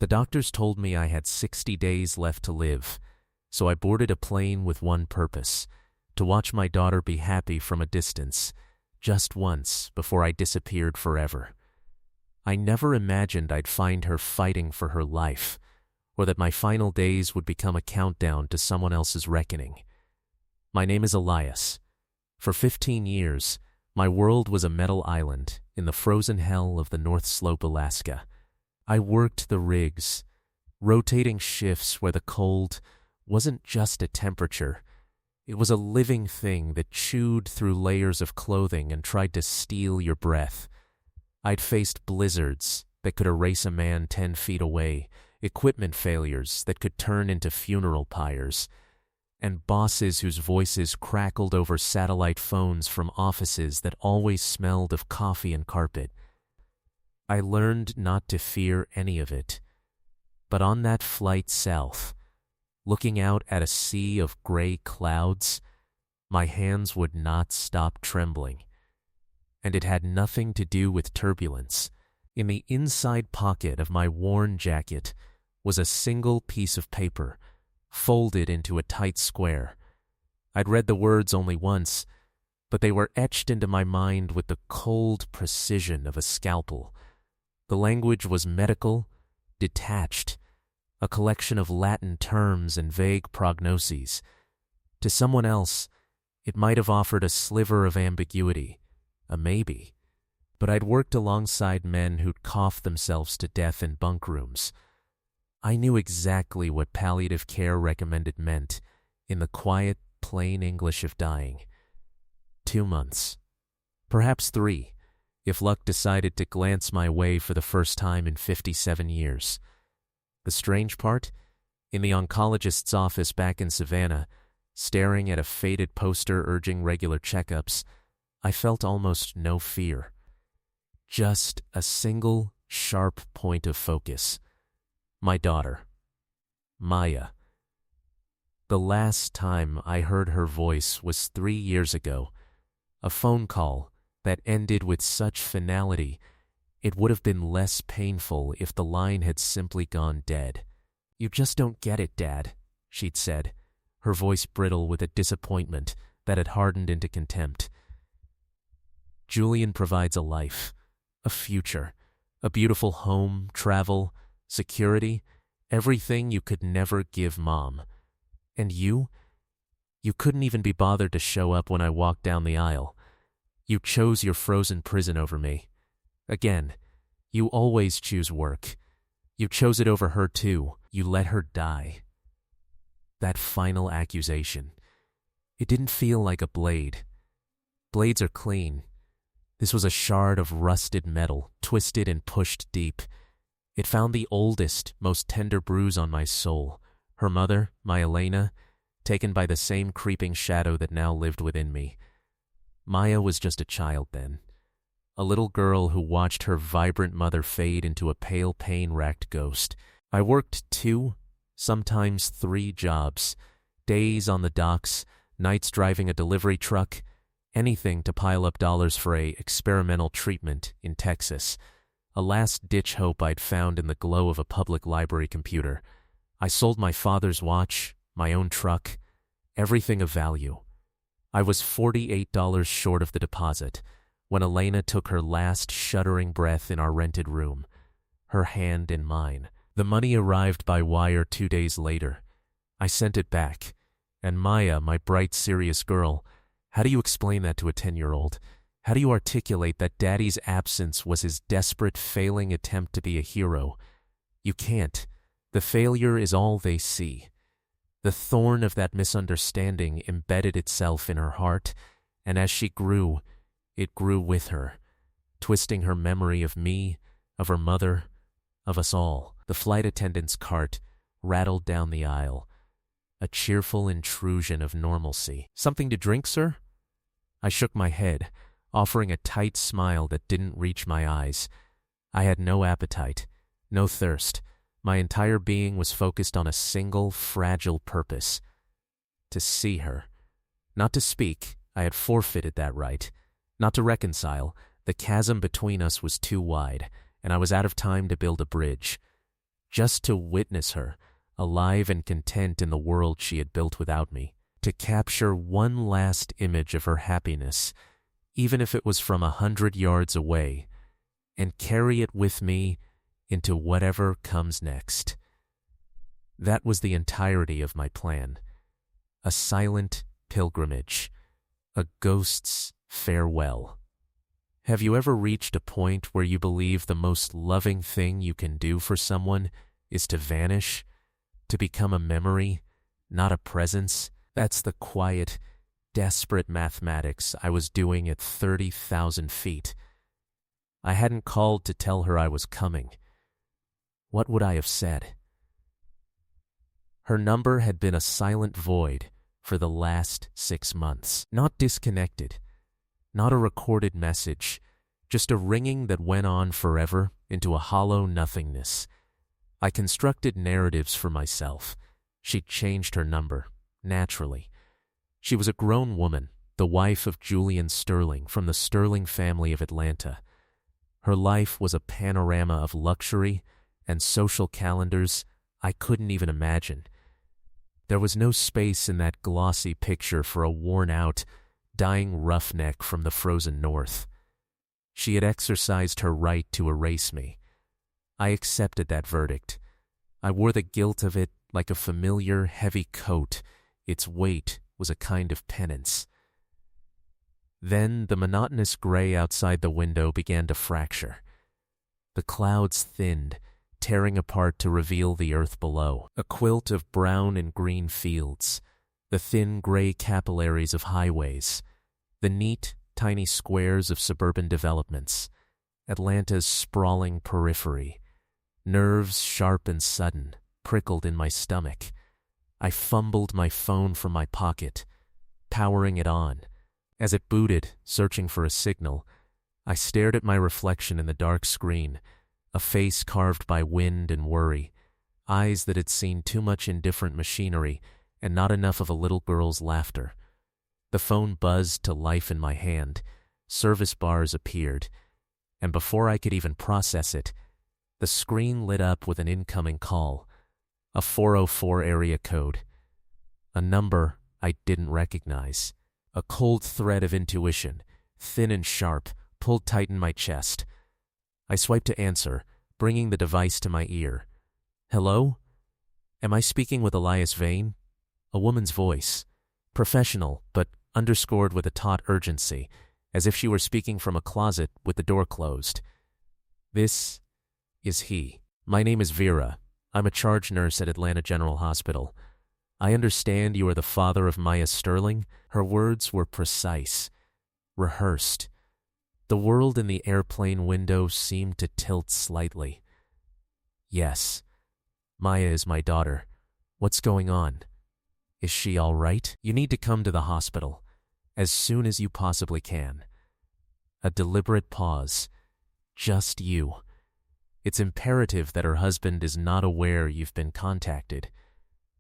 The doctors told me I had 60 days left to live, so I boarded a plane with one purpose: to watch my daughter be happy from a distance, just once before I disappeared forever. I never imagined I'd find her fighting for her life, or that my final days would become a countdown to someone else's reckoning. My name is Elias. For 15 years, my world was a metal island in the frozen hell of the North Slope, Alaska. I worked the rigs, rotating shifts where the cold wasn't just a temperature. It was a living thing that chewed through layers of clothing and tried to steal your breath. I'd faced blizzards that could erase a man 10 feet away, equipment failures that could turn into funeral pyres, and bosses whose voices crackled over satellite phones from offices that always smelled of coffee and carpet. I learned not to fear any of it. But on that flight south, looking out at a sea of gray clouds, my hands would not stop trembling. And it had nothing to do with turbulence. In the inside pocket of my worn jacket was a single piece of paper, folded into a tight square. I'd read the words only once, but they were etched into my mind with the cold precision of a scalpel. The language was medical, detached, a collection of Latin terms and vague prognoses. To someone else, it might have offered a sliver of ambiguity, a maybe. But I'd worked alongside men who'd coughed themselves to death in bunk rooms. I knew exactly what palliative care recommended meant in the quiet, plain English of dying. 2 months. Perhaps 3, if luck decided to glance my way for the first time in 57 years. The strange part? In the oncologist's office back in Savannah, staring at a faded poster urging regular checkups, I felt almost no fear. Just a single, sharp point of focus. My daughter, Maya. The last time I heard her voice was 3 years ago, a phone call that ended with such finality it would have been less painful if the line had simply gone dead. "You just don't get it, Dad," she'd said, her voice brittle with a disappointment that had hardened into contempt. Julian provides a life, a future, a beautiful home, travel, security, everything you could never give Mom. And you couldn't even be bothered to show up when I walked down the aisle. You chose your frozen prison over me. Again, you always choose work. You chose it over her too. You let her die. That final accusation. It didn't feel like a blade. Blades are clean. This was a shard of rusted metal, twisted and pushed deep. It found the oldest, most tender bruise on my soul. Her mother, my Elena, taken by the same creeping shadow that now lived within me. Maya was just a child then. A little girl who watched her vibrant mother fade into a pale, pain-racked ghost. I worked 2, sometimes 3 jobs. Days on the docks, nights driving a delivery truck, anything to pile up dollars for a experimental treatment in Texas. A last-ditch hope I'd found in the glow of a public library computer. I sold my father's watch, my own truck, everything of value. I was $48 short of the deposit when Elena took her last shuddering breath in our rented room, her hand in mine. The money arrived by wire 2 days later. I sent it back, and Maya, my bright, serious girl, how do you explain that to a 10-year-old? How do you articulate that Daddy's absence was his desperate, failing attempt to be a hero? You can't. The failure is all they see. The thorn of that misunderstanding embedded itself in her heart, and as she grew, it grew with her, twisting her memory of me, of her mother, of us all. The flight attendant's cart rattled down the aisle, a cheerful intrusion of normalcy. "Something to drink, sir?" I shook my head, offering a tight smile that didn't reach my eyes. I had no appetite, no thirst. My entire being was focused on a single, fragile purpose: to see her. Not to speak, I had forfeited that right. Not to reconcile, the chasm between us was too wide, and I was out of time to build a bridge. just to witness her, alive and content in the world she had built without me, to capture one last image of her happiness, even if it was from 100 yards away, and carry it with me into whatever comes next. That was the entirety of my plan. A silent pilgrimage, a ghost's farewell. Have you ever reached a point where you believe the most loving thing you can do for someone is to vanish, to become a memory, not a presence? That's the quiet, desperate mathematics I was doing at 30,000 feet. I hadn't called to tell her I was coming. What would I have said? Her number had been a silent void for the last 6 months. Not disconnected, not a recorded message, just a ringing that went on forever into a hollow nothingness. I constructed narratives for myself. She'd changed her number, naturally. She was a grown woman, the wife of Julian Sterling from the Sterling family of Atlanta. Her life was a panorama of luxury and social calendars I couldn't even imagine. There was no space in that glossy picture for a worn-out, dying roughneck from the frozen north. She had exercised her right to erase me. I accepted that verdict. I wore the guilt of it like a familiar, heavy coat. Its weight was a kind of penance. Then the monotonous gray outside the window began to fracture. The clouds thinned, tearing apart to reveal the earth below, a quilt of brown and green fields, the thin gray capillaries of highways, the neat, tiny squares of suburban developments, Atlanta's sprawling periphery. Nerves sharp and sudden prickled in my stomach. I fumbled my phone from my pocket, powering it on. As it booted, searching for a signal, I stared at my reflection in the dark screen, a face carved by wind and worry, eyes that had seen too much indifferent machinery and not enough of a little girl's laughter. The phone buzzed to life in my hand, service bars appeared, and before I could even process it, the screen lit up with an incoming call, a 404 area code, a number I didn't recognize. A cold thread of intuition, thin and sharp, pulled tight in my chest. I swiped to answer, bringing the device to my ear. Hello? Am I speaking with Elias Vane? A woman's voice, professional, but underscored with a taut urgency, as if she were speaking from a closet with the door closed. This is he. My name is Vera. I'm a charge nurse at Atlanta General Hospital. I understand you are the father of Maya Sterling. Her words were precise, rehearsed. The world in the airplane window seemed to tilt slightly. Yes, Maya is my daughter. What's going on? Is she all right? You need to come to the hospital as soon as you possibly can. A deliberate pause. Just you. It's imperative that her husband is not aware you've been contacted.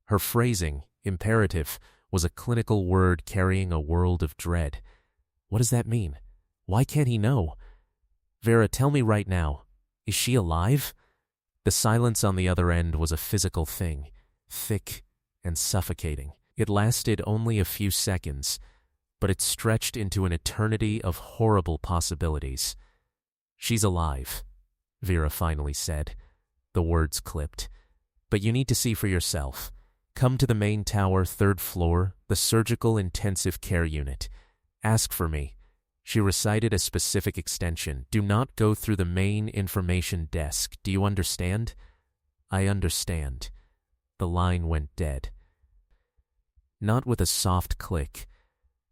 Her phrasing, imperative, was a clinical word carrying a world of dread. What does that mean? Why can't he know? Vera, tell me right now, is she alive? The silence on the other end was a physical thing, thick and suffocating. It lasted only a few seconds, but it stretched into an eternity of horrible possibilities. She's alive, Vera finally said. The words clipped. But you need to see for yourself. Come to the main tower, 3rd floor, the surgical intensive care unit. Ask for me. She recited a specific extension. Do not go through the main information desk. Do you understand? I understand. The line went dead. Not with a soft click,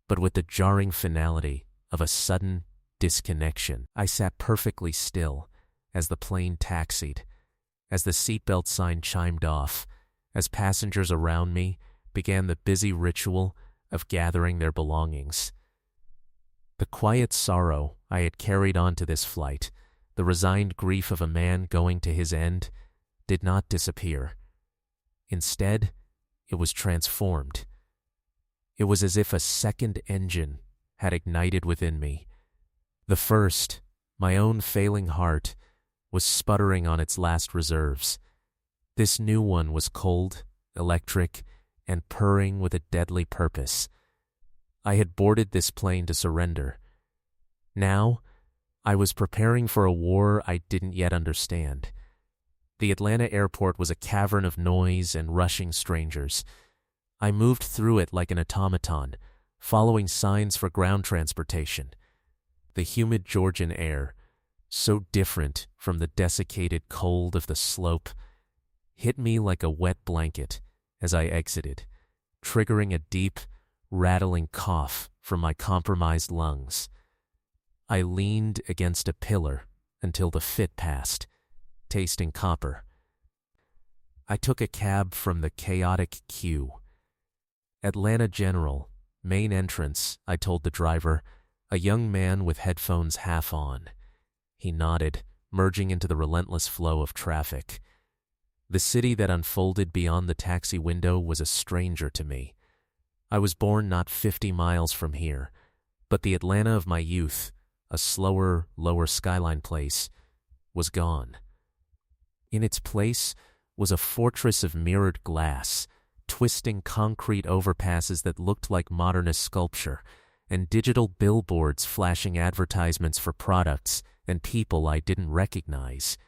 but with the jarring finality of a sudden disconnection. I sat perfectly still as the plane taxied, as the seatbelt sign chimed off, as passengers around me began the busy ritual of gathering their belongings. The quiet sorrow I had carried onto this flight, the resigned grief of a man going to his end, did not disappear. Instead, it was transformed. It was as if a second engine had ignited within me. The first, my own failing heart, was sputtering on its last reserves. This new one was cold, electric, and purring with a deadly purpose. I had boarded this plane to surrender. Now, I was preparing for a war I didn't yet understand. The Atlanta airport was a cavern of noise and rushing strangers. I moved through it like an automaton, following signs for ground transportation. The humid Georgian air, so different from the desiccated cold of the slope, hit me like a wet blanket as I exited, triggering a deep, rattling cough from my compromised lungs. I leaned against a pillar until the fit passed, tasting copper. I took a cab from the chaotic queue. Atlanta General, main entrance, I told the driver, a young man with headphones half on. He nodded, merging into the relentless flow of traffic. The city that unfolded beyond the taxi window was a stranger to me. I was born not 50 miles from here, but the Atlanta of my youth, a slower, lower skyline place, was gone. In its place was a fortress of mirrored glass, twisting concrete overpasses that looked like modernist sculpture, and digital billboards flashing advertisements for products and people I didn't recognize.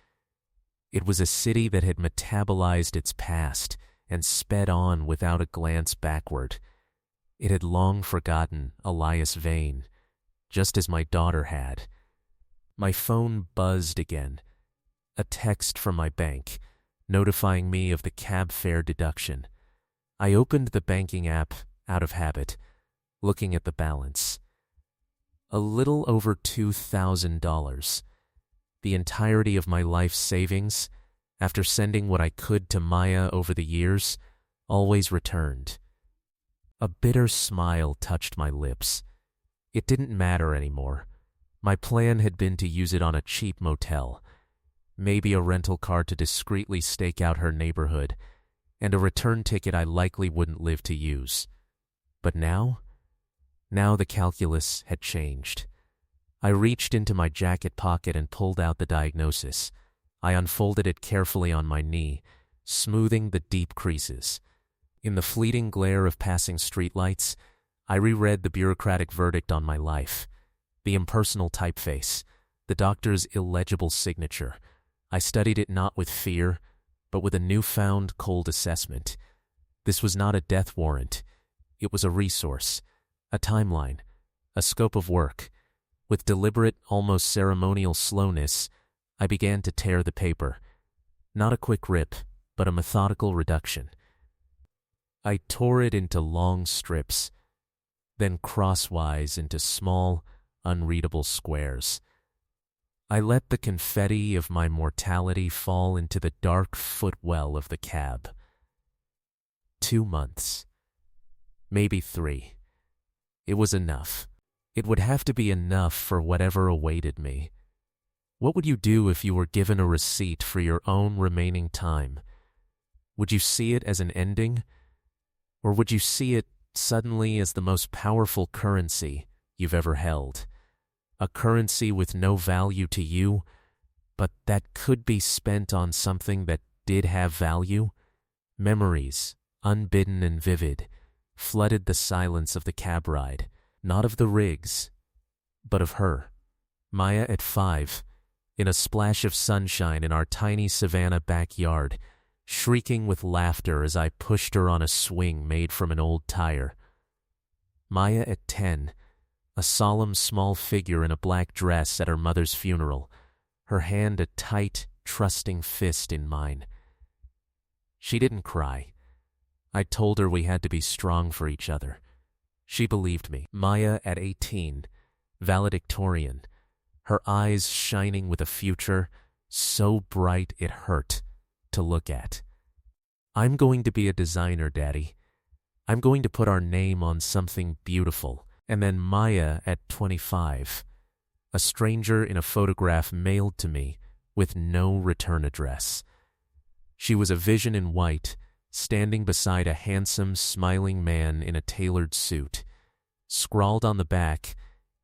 It was a city that had metabolized its past and sped on without a glance backward. It had long forgotten Elias Vane, just as my daughter had. My phone buzzed again. A text from my bank, notifying me of the cab fare deduction. I opened the banking app out of habit, looking at the balance. A little over $2,000. The entirety of my life savings, after sending what I could to Maya over the years, always returned. A bitter smile touched my lips. It didn't matter anymore. My plan had been to use it on a cheap motel, maybe a rental car to discreetly stake out her neighborhood, and a return ticket I likely wouldn't live to use. But now the calculus had changed. I reached into my jacket pocket and pulled out the diagnosis. I unfolded it carefully on my knee, smoothing the deep creases. In the fleeting glare of passing streetlights, I reread the bureaucratic verdict on my life, the impersonal typeface, the doctor's illegible signature. I studied it not with fear, but with a newfound cold assessment. This was not a death warrant. It was a resource, a timeline, a scope of work. With deliberate, almost ceremonial slowness, I began to tear the paper. Not a quick rip, but a methodical reduction. I tore it into long strips, then crosswise into small, unreadable squares. I let the confetti of my mortality fall into the dark footwell of the cab. 2 months. Maybe 3. It was enough. It would have to be enough for whatever awaited me. What would you do if you were given a receipt for your own remaining time? Would you see it as an ending? Or would you see it suddenly as the most powerful currency you've ever held? A currency with no value to you, but that could be spent on something that did have value? Memories, unbidden and vivid, flooded the silence of the cab ride, not of the rigs, but of her. Maya at 5, in a splash of sunshine in our tiny savanna backyard, shrieking with laughter as I pushed her on a swing made from an old tire. Maya at 10, a solemn small figure in a black dress at her mother's funeral, her hand a tight, trusting fist in mine. She didn't cry. I told her we had to be strong for each other. She believed me. Maya at 18, valedictorian, her eyes shining with a future so bright it hurt to look at. I'm going to be a designer, Daddy. I'm going to put our name on something beautiful. And then Maya at 25, a stranger in a photograph mailed to me with no return address. She was a vision in white, standing beside a handsome, smiling man in a tailored suit. Scrawled on the back,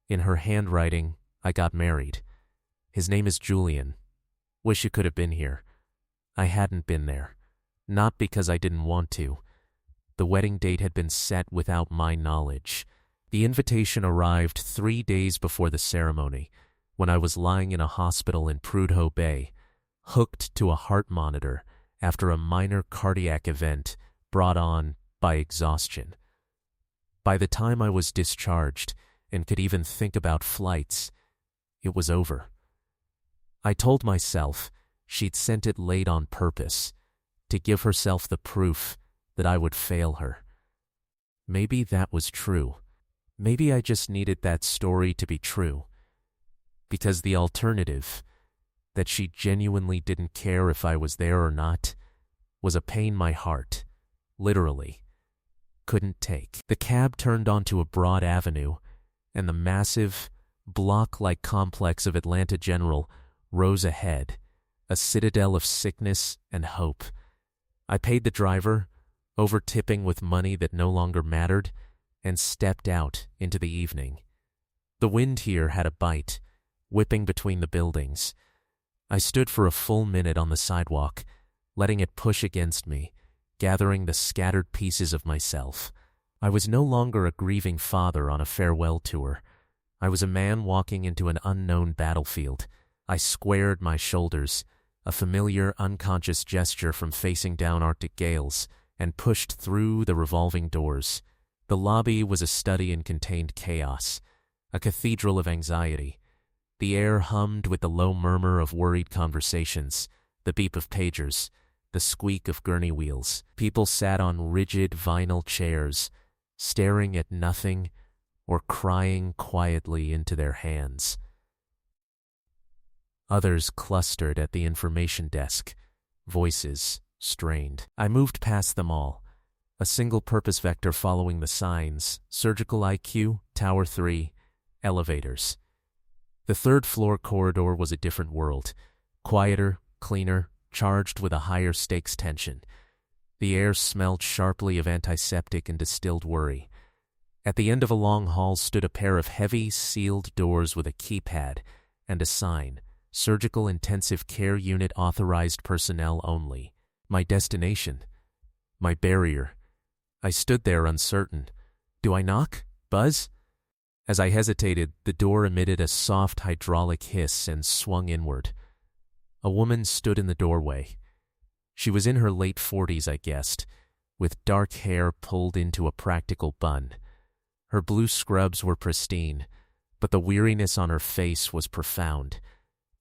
in her handwriting, I got married. His name is Julian. Wish you could have been here. I hadn't been there. Not because I didn't want to. The wedding date had been set without my knowledge. The invitation arrived 3 days before the ceremony, when I was lying in a hospital in Prudhoe Bay, hooked to a heart monitor after a minor cardiac event brought on by exhaustion. By the time I was discharged and could even think about flights, it was over. I told myself she'd sent it late on purpose, to give herself the proof that I would fail her. Maybe that was true. Maybe I just needed that story to be true. Because the alternative, that she genuinely didn't care if I was there or not, was a pain my heart, literally, couldn't take. The cab turned onto a broad avenue, and the massive, block-like complex of Atlanta General rose ahead, a citadel of sickness and hope. I paid the driver, over-tipping with money that no longer mattered, and stepped out into the evening. The wind here had a bite, whipping between the buildings. I stood for a full minute on the sidewalk, letting it push against me, gathering the scattered pieces of myself. I was no longer a grieving father on a farewell tour. I was a man walking into an unknown battlefield. I squared my shoulders, a familiar unconscious gesture from facing down Arctic gales, and pushed through the revolving doors. The lobby was a study in contained chaos, a cathedral of anxiety. The air hummed with the low murmur of worried conversations, the beep of pagers, the squeak of gurney wheels. People sat on rigid vinyl chairs, staring at nothing or crying quietly into their hands. Others clustered at the information desk, voices strained. I moved past them all, a single purpose vector following the signs: surgical IQ, Tower 3, elevators. The third-floor corridor was a different world, quieter, cleaner, charged with a higher stakes tension. The air smelled sharply of antiseptic and distilled worry. At the end of a long hall stood a pair of heavy, sealed doors with a keypad and a sign: Surgical Intensive Care Unit authorized personnel only. My destination. My barrier. I stood there uncertain. Do I knock? Buzz? As I hesitated, the door emitted a soft hydraulic hiss and swung inward. A woman stood in the doorway. She was in her late 40s, I guessed, with dark hair pulled into a practical bun. Her blue scrubs were pristine, but the weariness on her face was profound,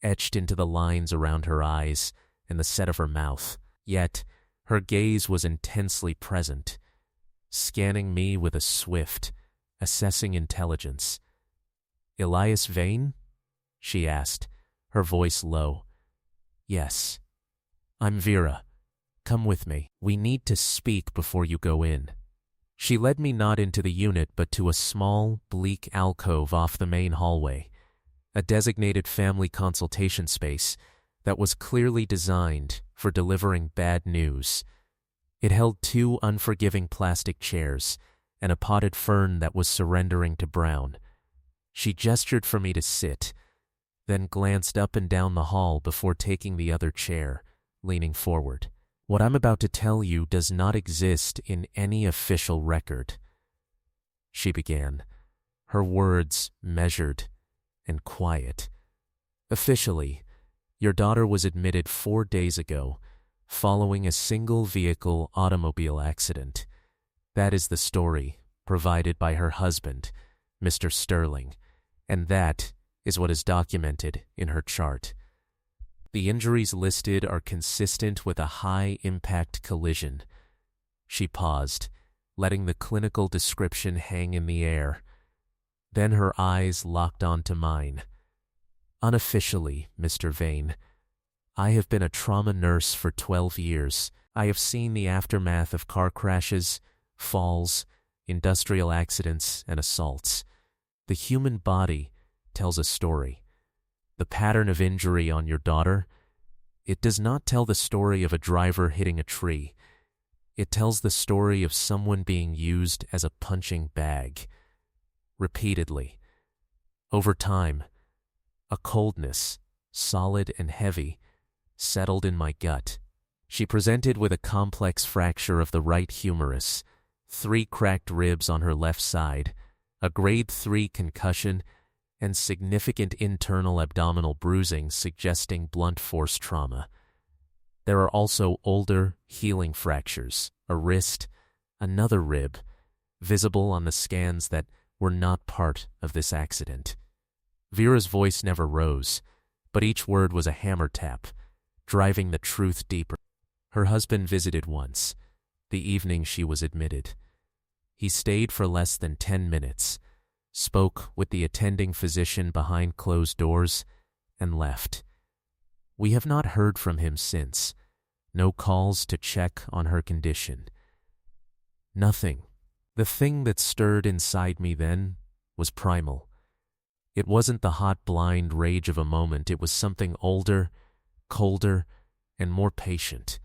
etched into the lines around her eyes and the set of her mouth. Yet, her gaze was intensely present, scanning me with a swift, assessing intelligence. "Elias Vane?" she asked, her voice low. "Yes. I'm Vera. Come with me. We need to speak before you go in." She led me not into the unit but to a small, bleak alcove off the main hallway, a designated family consultation space that was clearly designed for delivering bad news. It held 2 unforgiving plastic chairs and a potted fern that was surrendering to brown. She gestured for me to sit, then glanced up and down the hall before taking the other chair, leaning forward. "What I'm about to tell you does not exist in any official record," she began, her words measured and quiet. "Officially, your daughter was admitted 4 days ago, following a single-vehicle automobile accident. That is the story provided by her husband, Mr. Sterling, and that is what is documented in her chart. The injuries listed are consistent with a high-impact collision." She paused, letting the clinical description hang in the air. Then her eyes locked onto mine. "Unofficially, Mr. Vane, I have been a trauma nurse for 12 years. I have seen the aftermath of car crashes, falls, industrial accidents, and assaults. The human body tells a story. The pattern of injury on your daughter, it does not tell the story of a driver hitting a tree. It tells the story of someone being used as a punching bag. Repeatedly. Over time, a coldness, solid and heavy, settled in my gut. She presented with a complex fracture of the right humerus, 3 cracked ribs on her left side, a grade 3 concussion, and significant internal abdominal bruising suggesting blunt force trauma. There are also older, healing fractures, a wrist, another rib, visible on the scans that were not part of this accident. Vera's voice never rose, but each word was a hammer tap, driving the truth deeper. Her husband visited once, the evening she was admitted. He stayed for less than 10 minutes, spoke with the attending physician behind closed doors, and left. We have not heard from him since. No calls to check on her condition. Nothing. The thing that stirred inside me then was primal. It wasn't the hot, blind rage of a moment. It was something older, colder, and more patient.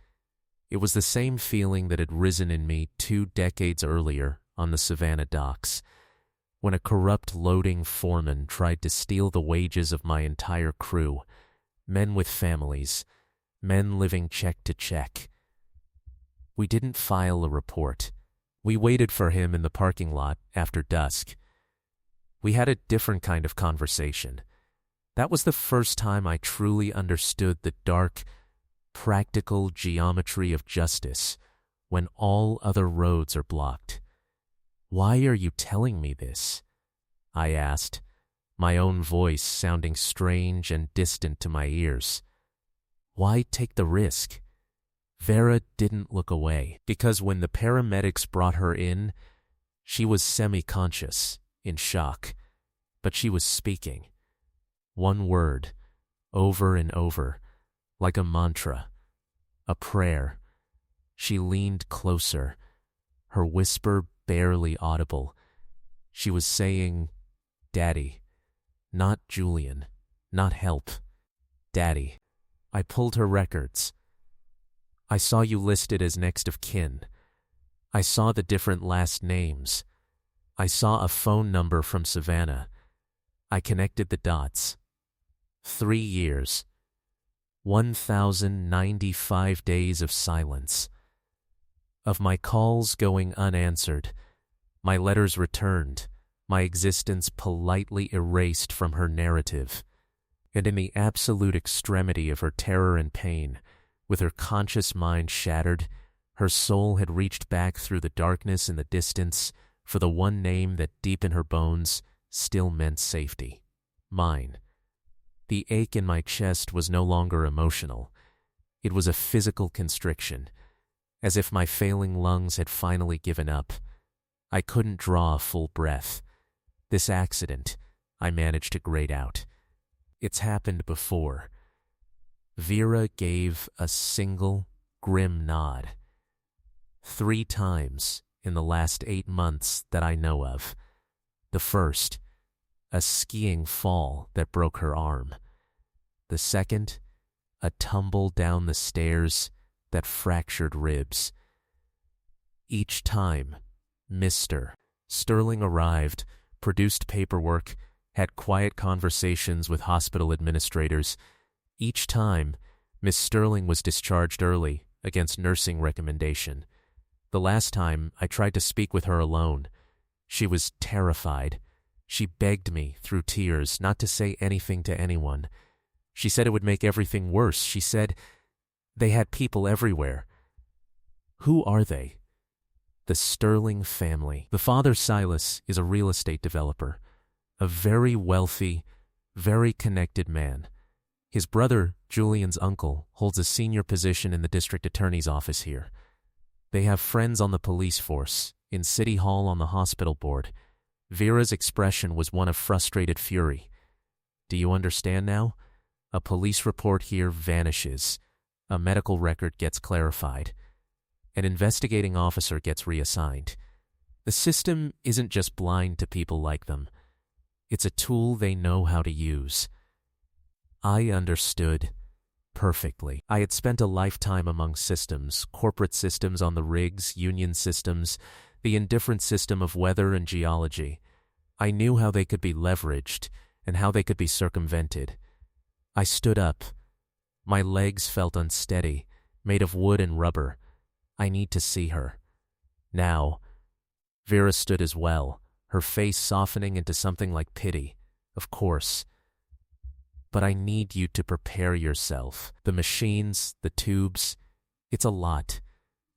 It was the same feeling that had risen in me 2 decades earlier on the Savannah docks, when a corrupt loading foreman tried to steal the wages of my entire crew, men with families, men living check to check. We didn't file a report. We waited for him in the parking lot after dusk. We had a different kind of conversation. That was the first time I truly understood the dark, practical geometry of justice when all other roads are blocked. "Why are you telling me this?" I asked, my own voice sounding strange and distant to my ears. Why take the risk? Vera didn't look away, because when the paramedics brought her in, she was semi-conscious, in shock, but she was speaking. One word, over and over, like a mantra, a prayer. She leaned closer, her whisper barely audible. She was saying, "Daddy," not Julian, not help. "Daddy." I pulled her records. I saw you listed as next of kin. I saw the different last names. I saw a phone number from Savannah. I connected the dots. 3 years. 1,095 days of silence. Of my calls going unanswered, my letters returned, my existence politely erased from her narrative. And in the absolute extremity of her terror and pain, with her conscious mind shattered, her soul had reached back through the darkness and the distance for the one name that deep in her bones still meant safety. Mine. The ache in my chest was no longer emotional. It was a physical constriction, as if my failing lungs had finally given up. I couldn't draw a full breath. This accident, I managed to grade out. It's happened before. Vera gave a single, grim nod. 3 times in the last 8 months that I know of. The first, a skiing fall that broke her arm. The second, a tumble down the stairs that fractured ribs. Each time, Mr. Sterling arrived, produced paperwork, had quiet conversations with hospital administrators. Each time, Miss Sterling was discharged early against nursing recommendation. The last time, I tried to speak with her alone. She was terrified. She begged me through tears not to say anything to anyone. She said it would make everything worse. She said they had people everywhere. Who are they? The Sterling family. The father, Silas, is a real estate developer. A very wealthy, very connected man. His brother, Julian's uncle, holds a senior position in the district attorney's office here. They have friends on the police force, in City Hall on the hospital board. Vera's expression was one of frustrated fury. Do you understand now? A police report here vanishes. A medical record gets clarified. An investigating officer gets reassigned. The system isn't just blind to people like them. It's a tool they know how to use. I understood perfectly. I had spent a lifetime among systems, corporate systems on the rigs, union systems, the indifferent system of weather and geology. I knew how they could be leveraged and how they could be circumvented. I stood up. My legs felt unsteady, made of wood and rubber. I need to see her. Now. Vera stood as well, her face softening into something like pity. Of course. But I need you to prepare yourself. The machines, the tubes, it's a lot.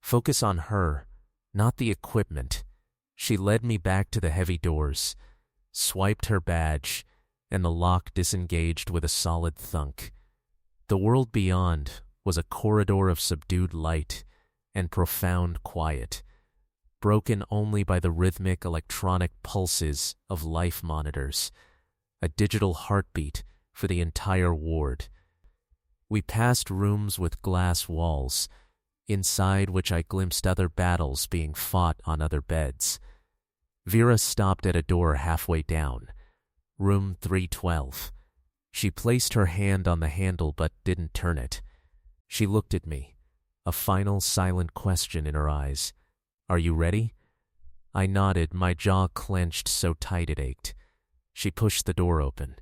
Focus on her, not the equipment. She led me back to the heavy doors, swiped her badge, and the lock disengaged with a solid thunk. The world beyond was a corridor of subdued light and profound quiet, broken only by the rhythmic electronic pulses of life monitors, a digital heartbeat for the entire ward. We passed rooms with glass walls, inside which I glimpsed other battles being fought on other beds. Vera stopped at a door halfway down, room 312. She placed her hand on the handle but didn't turn it. She looked at me, a final silent question in her eyes. Are you ready? I nodded, my jaw clenched so tight it ached. She pushed the door open.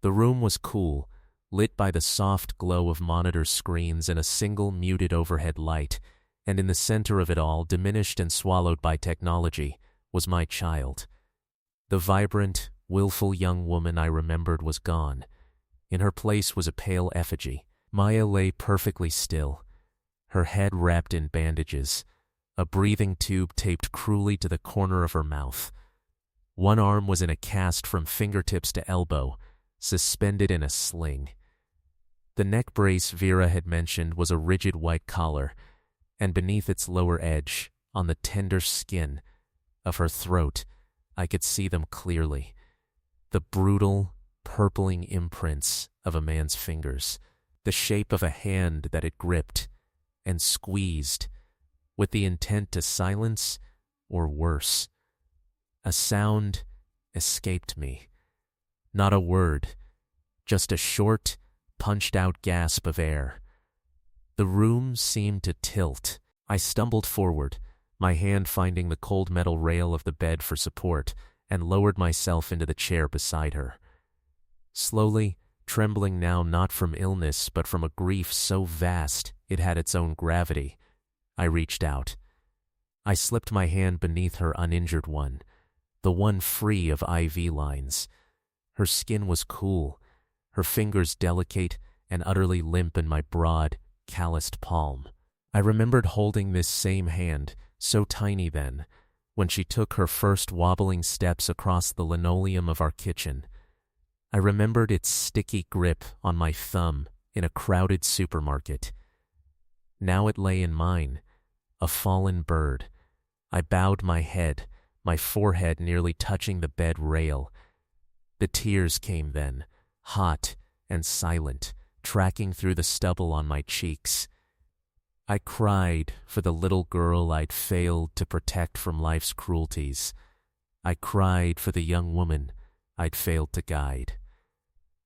The room was cool, lit by the soft glow of monitor screens and a single muted overhead light, and in the center of it all, diminished and swallowed by technology, was my child. The vibrant, willful young woman I remembered was gone. In her place was a pale effigy. Maya lay perfectly still, her head wrapped in bandages, a breathing tube taped cruelly to the corner of her mouth. One arm was in a cast from fingertips to elbow, suspended in a sling. The neck brace Vera had mentioned was a rigid white collar, and beneath its lower edge, on the tender skin of her throat, I could see them clearly. The brutal, purpling imprints of a man's fingers, the shape of a hand that it gripped and squeezed, with the intent to silence or worse. A sound escaped me. Not a word, just a short, punched-out gasp of air. The room seemed to tilt. I stumbled forward, my hand finding the cold metal rail of the bed for support, and lowered myself into the chair beside her. Slowly, trembling now not from illness but from a grief so vast it had its own gravity, I reached out. I slipped my hand beneath her uninjured one, the one free of IV lines. Her skin was cool, her fingers delicate and utterly limp in my broad, calloused palm. I remembered holding this same hand, so tiny then, when she took her first wobbling steps across the linoleum of our kitchen. I remembered its sticky grip on my thumb in a crowded supermarket. Now it lay in mine, a fallen bird. I bowed my head, my forehead nearly touching the bed rail. The tears came then, hot and silent, tracking through the stubble on my cheeks. I cried for the little girl I'd failed to protect from life's cruelties. I cried for the young woman I'd failed to guide.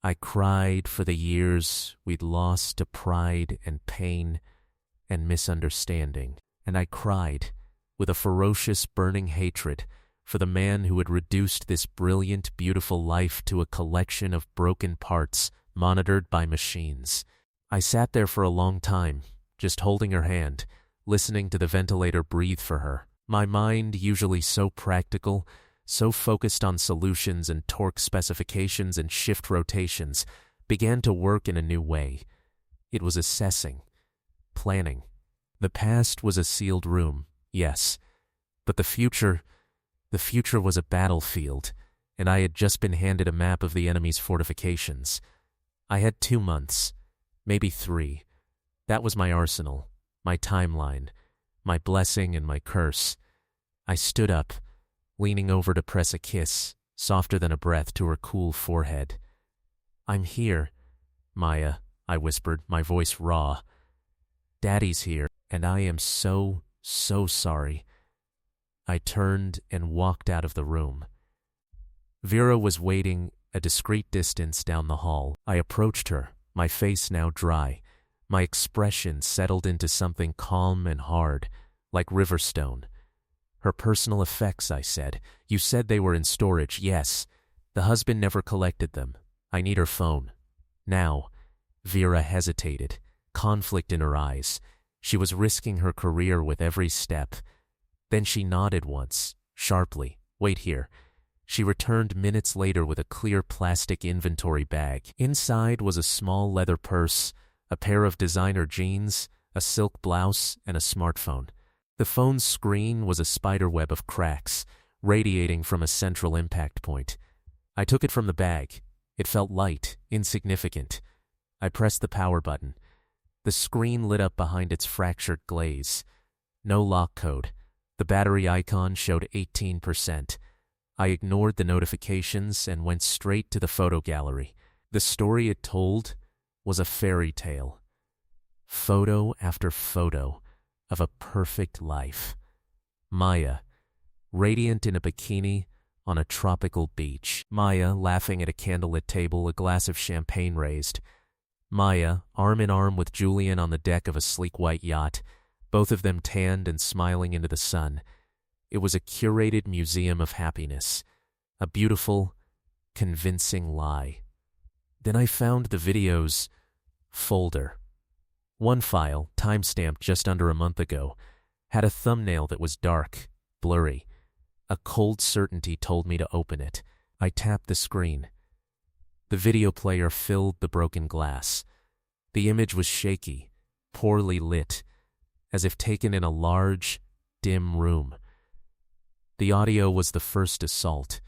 I cried for the years we'd lost to pride and pain and misunderstanding. And I cried, with a ferocious, burning hatred, for the man who had reduced this brilliant, beautiful life to a collection of broken parts monitored by machines. I sat there for a long time, just holding her hand, listening to the ventilator breathe for her. My mind, usually so practical, so focused on solutions and torque specifications and shift rotations, began to work in a new way. It was assessing, planning. The past was a sealed room, yes, but the future was a battlefield, and I had just been handed a map of the enemy's fortifications. I had 2 months, maybe 3. That was my arsenal, my timeline, my blessing and my curse. I stood up, leaning over to press a kiss, softer than a breath, to her cool forehead. "I'm here, Maya," I whispered, my voice raw. "Daddy's here, and I am so sorry." I turned and walked out of the room. Vera was waiting a discreet distance down the hall. I approached her, my face now dry, my expression settled into something calm and hard, like riverstone. "Her personal effects," I said. "You said they were in storage." "Yes. The husband never collected them. I need her phone. Now." Vera hesitated, conflict in her eyes. She was risking her career with every step. Then she nodded once, sharply. "Wait here." She returned minutes later with a clear plastic inventory bag. Inside was a small leather purse, a pair of designer jeans, a silk blouse, and a smartphone. The phone's screen was a spiderweb of cracks, radiating from a central impact point. I took it from the bag. It felt light, insignificant. I pressed the power button. The screen lit up behind its fractured glaze. No lock code. The battery icon showed 18%. I ignored the notifications and went straight to the photo gallery. The story it told was a fairy tale. Photo after photo of a perfect life. Maya, radiant in a bikini on a tropical beach. Maya, laughing at a candlelit table, a glass of champagne raised. Maya, arm in arm with Julian on the deck of a sleek white yacht, both of them tanned and smiling into the sun. It was a curated museum of happiness, a beautiful, convincing lie. Then I found the video's folder. One file, timestamped just under a month ago, had a thumbnail that was dark, blurry. A cold certainty told me to open it. I tapped the screen. The video player filled the broken glass. The image was shaky, poorly lit, as if taken in a large, dim room. The audio was the first assault,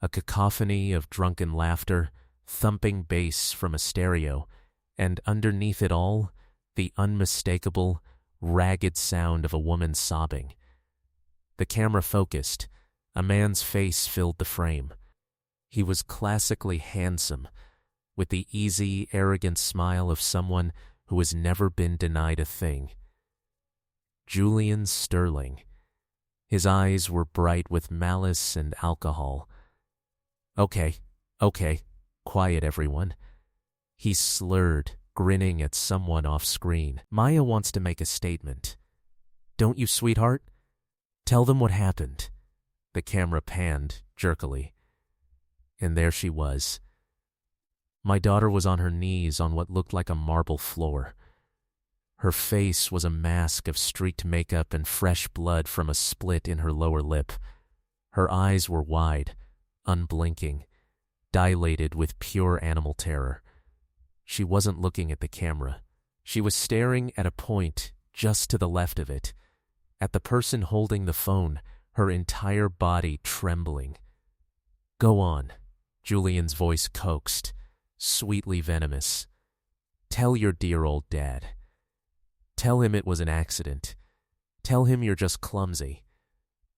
a cacophony of drunken laughter, thumping bass from a stereo, and underneath it all, the unmistakable, ragged sound of a woman sobbing. The camera focused. A man's face filled the frame. He was classically handsome, with the easy, arrogant smile of someone who has never been denied a thing. Julian Sterling. His eyes were bright with malice and alcohol. Okay, quiet everyone. He slurred, grinning at someone off screen. Maya wants to make a statement. Don't you, sweetheart? Tell them what happened. The camera panned, jerkily. And there she was. My daughter was on her knees on what looked like a marble floor. Her face was a mask of streaked makeup and fresh blood from a split in her lower lip. Her eyes were wide, unblinking, dilated with pure animal terror. She wasn't looking at the camera. She was staring at a point just to the left of it, at the person holding the phone, her entire body trembling. Go on, Julian's voice coaxed, sweetly venomous. Tell your dear old dad. Tell him it was an accident. Tell him you're just clumsy.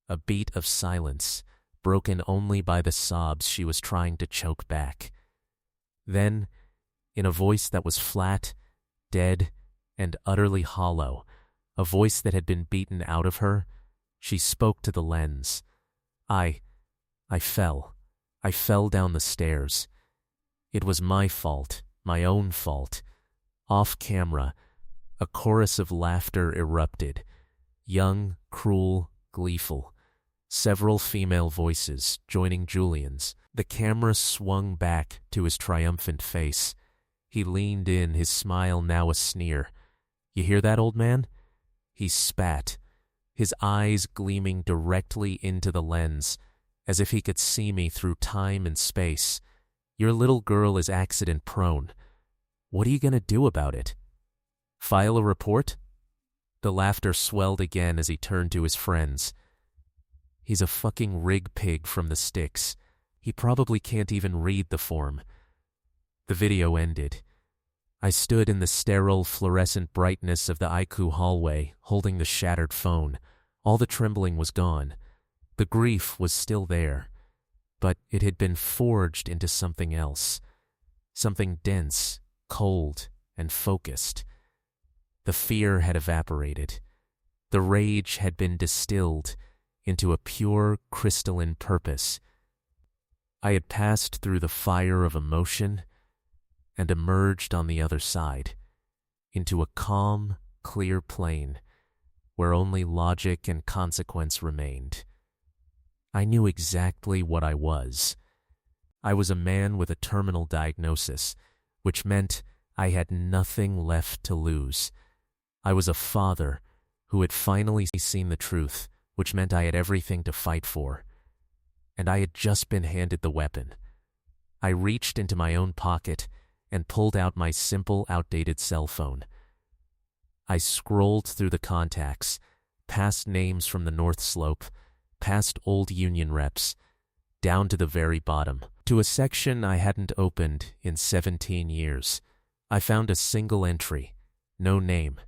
A beat of silence, broken only by the sobs she was trying to choke back. Then, in a voice that was flat, dead, and utterly hollow, a voice that had been beaten out of her, she spoke to the lens. I fell. I fell down the stairs. It was my fault, my own fault. Off camera, a chorus of laughter erupted, young, cruel, gleeful. Several female voices joining Julian's. The camera swung back to his triumphant face. He leaned in, his smile now a sneer. You hear that, old man? He spat, his eyes gleaming directly into the lens, as if he could see me through time and space. Your little girl is accident-prone. What are you going to do about it? File a report? The laughter swelled again as he turned to his friends. He's a fucking rig pig from the sticks. He probably can't even read the form. The video ended. I stood in the sterile, fluorescent brightness of the IQ hallway, holding the shattered phone. All the trembling was gone. The grief was still there, but it had been forged into something else, something dense, cold, and focused. The fear had evaporated. The rage had been distilled into a pure, crystalline purpose. I had passed through the fire of emotion and emerged on the other side, into a calm, clear plain where only logic and consequence remained. I knew exactly what I was. I was a man with a terminal diagnosis, which meant I had nothing left to lose. I was a father who had finally seen the truth, which meant I had everything to fight for. And I had just been handed the weapon. I reached into my own pocket and pulled out my simple, outdated cell phone. I scrolled through the contacts, past names from the North Slope, past old union reps, down to the very bottom, to a section I hadn't opened in 17 years. I found a single entry, no name,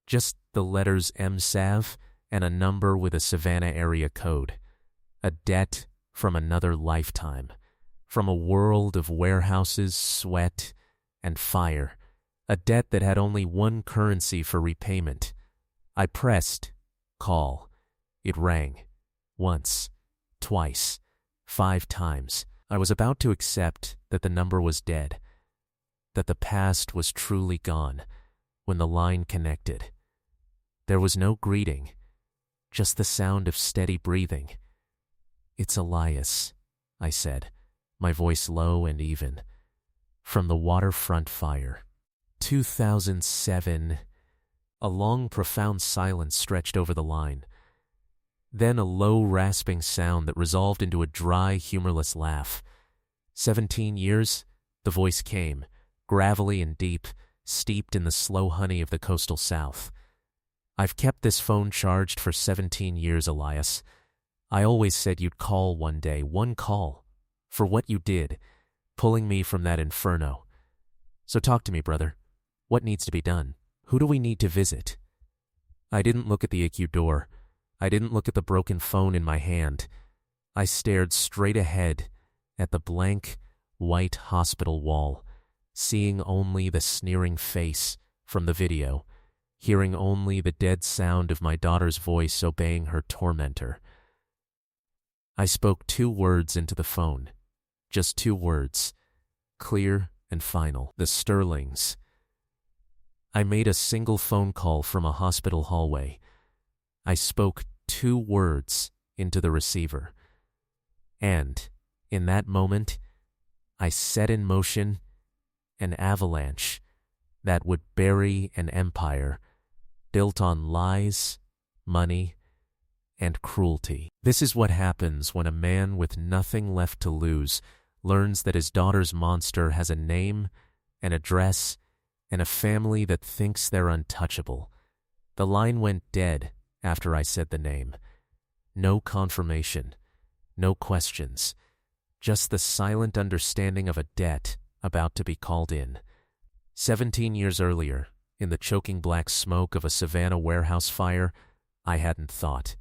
just the letters MSAV and a number with a Savannah area code. A debt from another lifetime, from a world of warehouses, sweat, and fire. A debt that had only one currency for repayment. I pressed call. It rang. Once, twice, 5 times. I was about to accept that the number was dead, that the past was truly gone, when the line connected. There was no greeting, just the sound of steady breathing. "It's Elias," I said, my voice low and even. "From the waterfront fire." 2007. A long, profound silence stretched over the line. Then a low, rasping sound that resolved into a dry, humorless laugh. 17 years? The voice came, gravelly and deep, steeped in the slow honey of the coastal South. "I've kept this phone charged for 17 years, Elias. I always said you'd call one day, one call, for what you did, pulling me from that inferno. So talk to me, brother. What needs to be done? Who do we need to visit?" I didn't look at the IQ door. I didn't look at the broken phone in my hand. I stared straight ahead at the blank, white hospital wall, seeing only the sneering face from the video, hearing only the dead sound of my daughter's voice obeying her tormentor. I spoke 2 words into the phone, just 2 words, clear and final. The Sterlings. I made a single phone call from a hospital hallway. I spoke 2 words into the receiver. And, in that moment, I set in motion an avalanche that would bury an empire built on lies, money, and cruelty. This is what happens when a man with nothing left to lose learns that his daughter's monster has a name, an address, and a family that thinks they're untouchable. The line went dead after I said the name. No confirmation, no questions, just the silent understanding of a debt about to be called in. 17 years earlier, in the choking black smoke of a Savannah warehouse fire, I hadn't thought.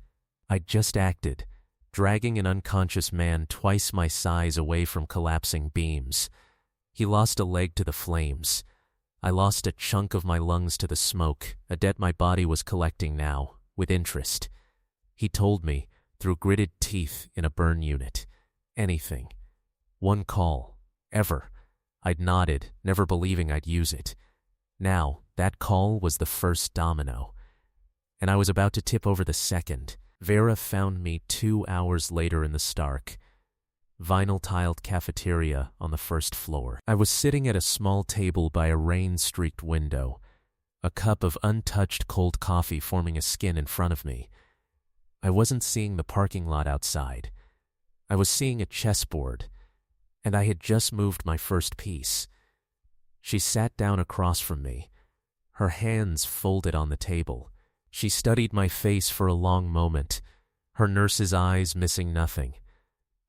I'd just acted, dragging an unconscious man twice my size away from collapsing beams. He lost a leg to the flames. I lost a chunk of my lungs to the smoke, a debt my body was collecting now, with interest. He told me, through gritted teeth in a burn unit, anything. One call, ever. I'd nodded, never believing I'd use it. Now, that call was the first domino. And I was about to tip over the second. Vera found me 2 hours later in the Stark, vinyl-tiled cafeteria on the first floor. I was sitting at a small table by a rain-streaked window, a cup of untouched cold coffee forming a skin in front of me. I wasn't seeing the parking lot outside. I was seeing a chessboard, and I had just moved my first piece. She sat down across from me, her hands folded on the table. She studied my face for a long moment, her nurse's eyes missing nothing.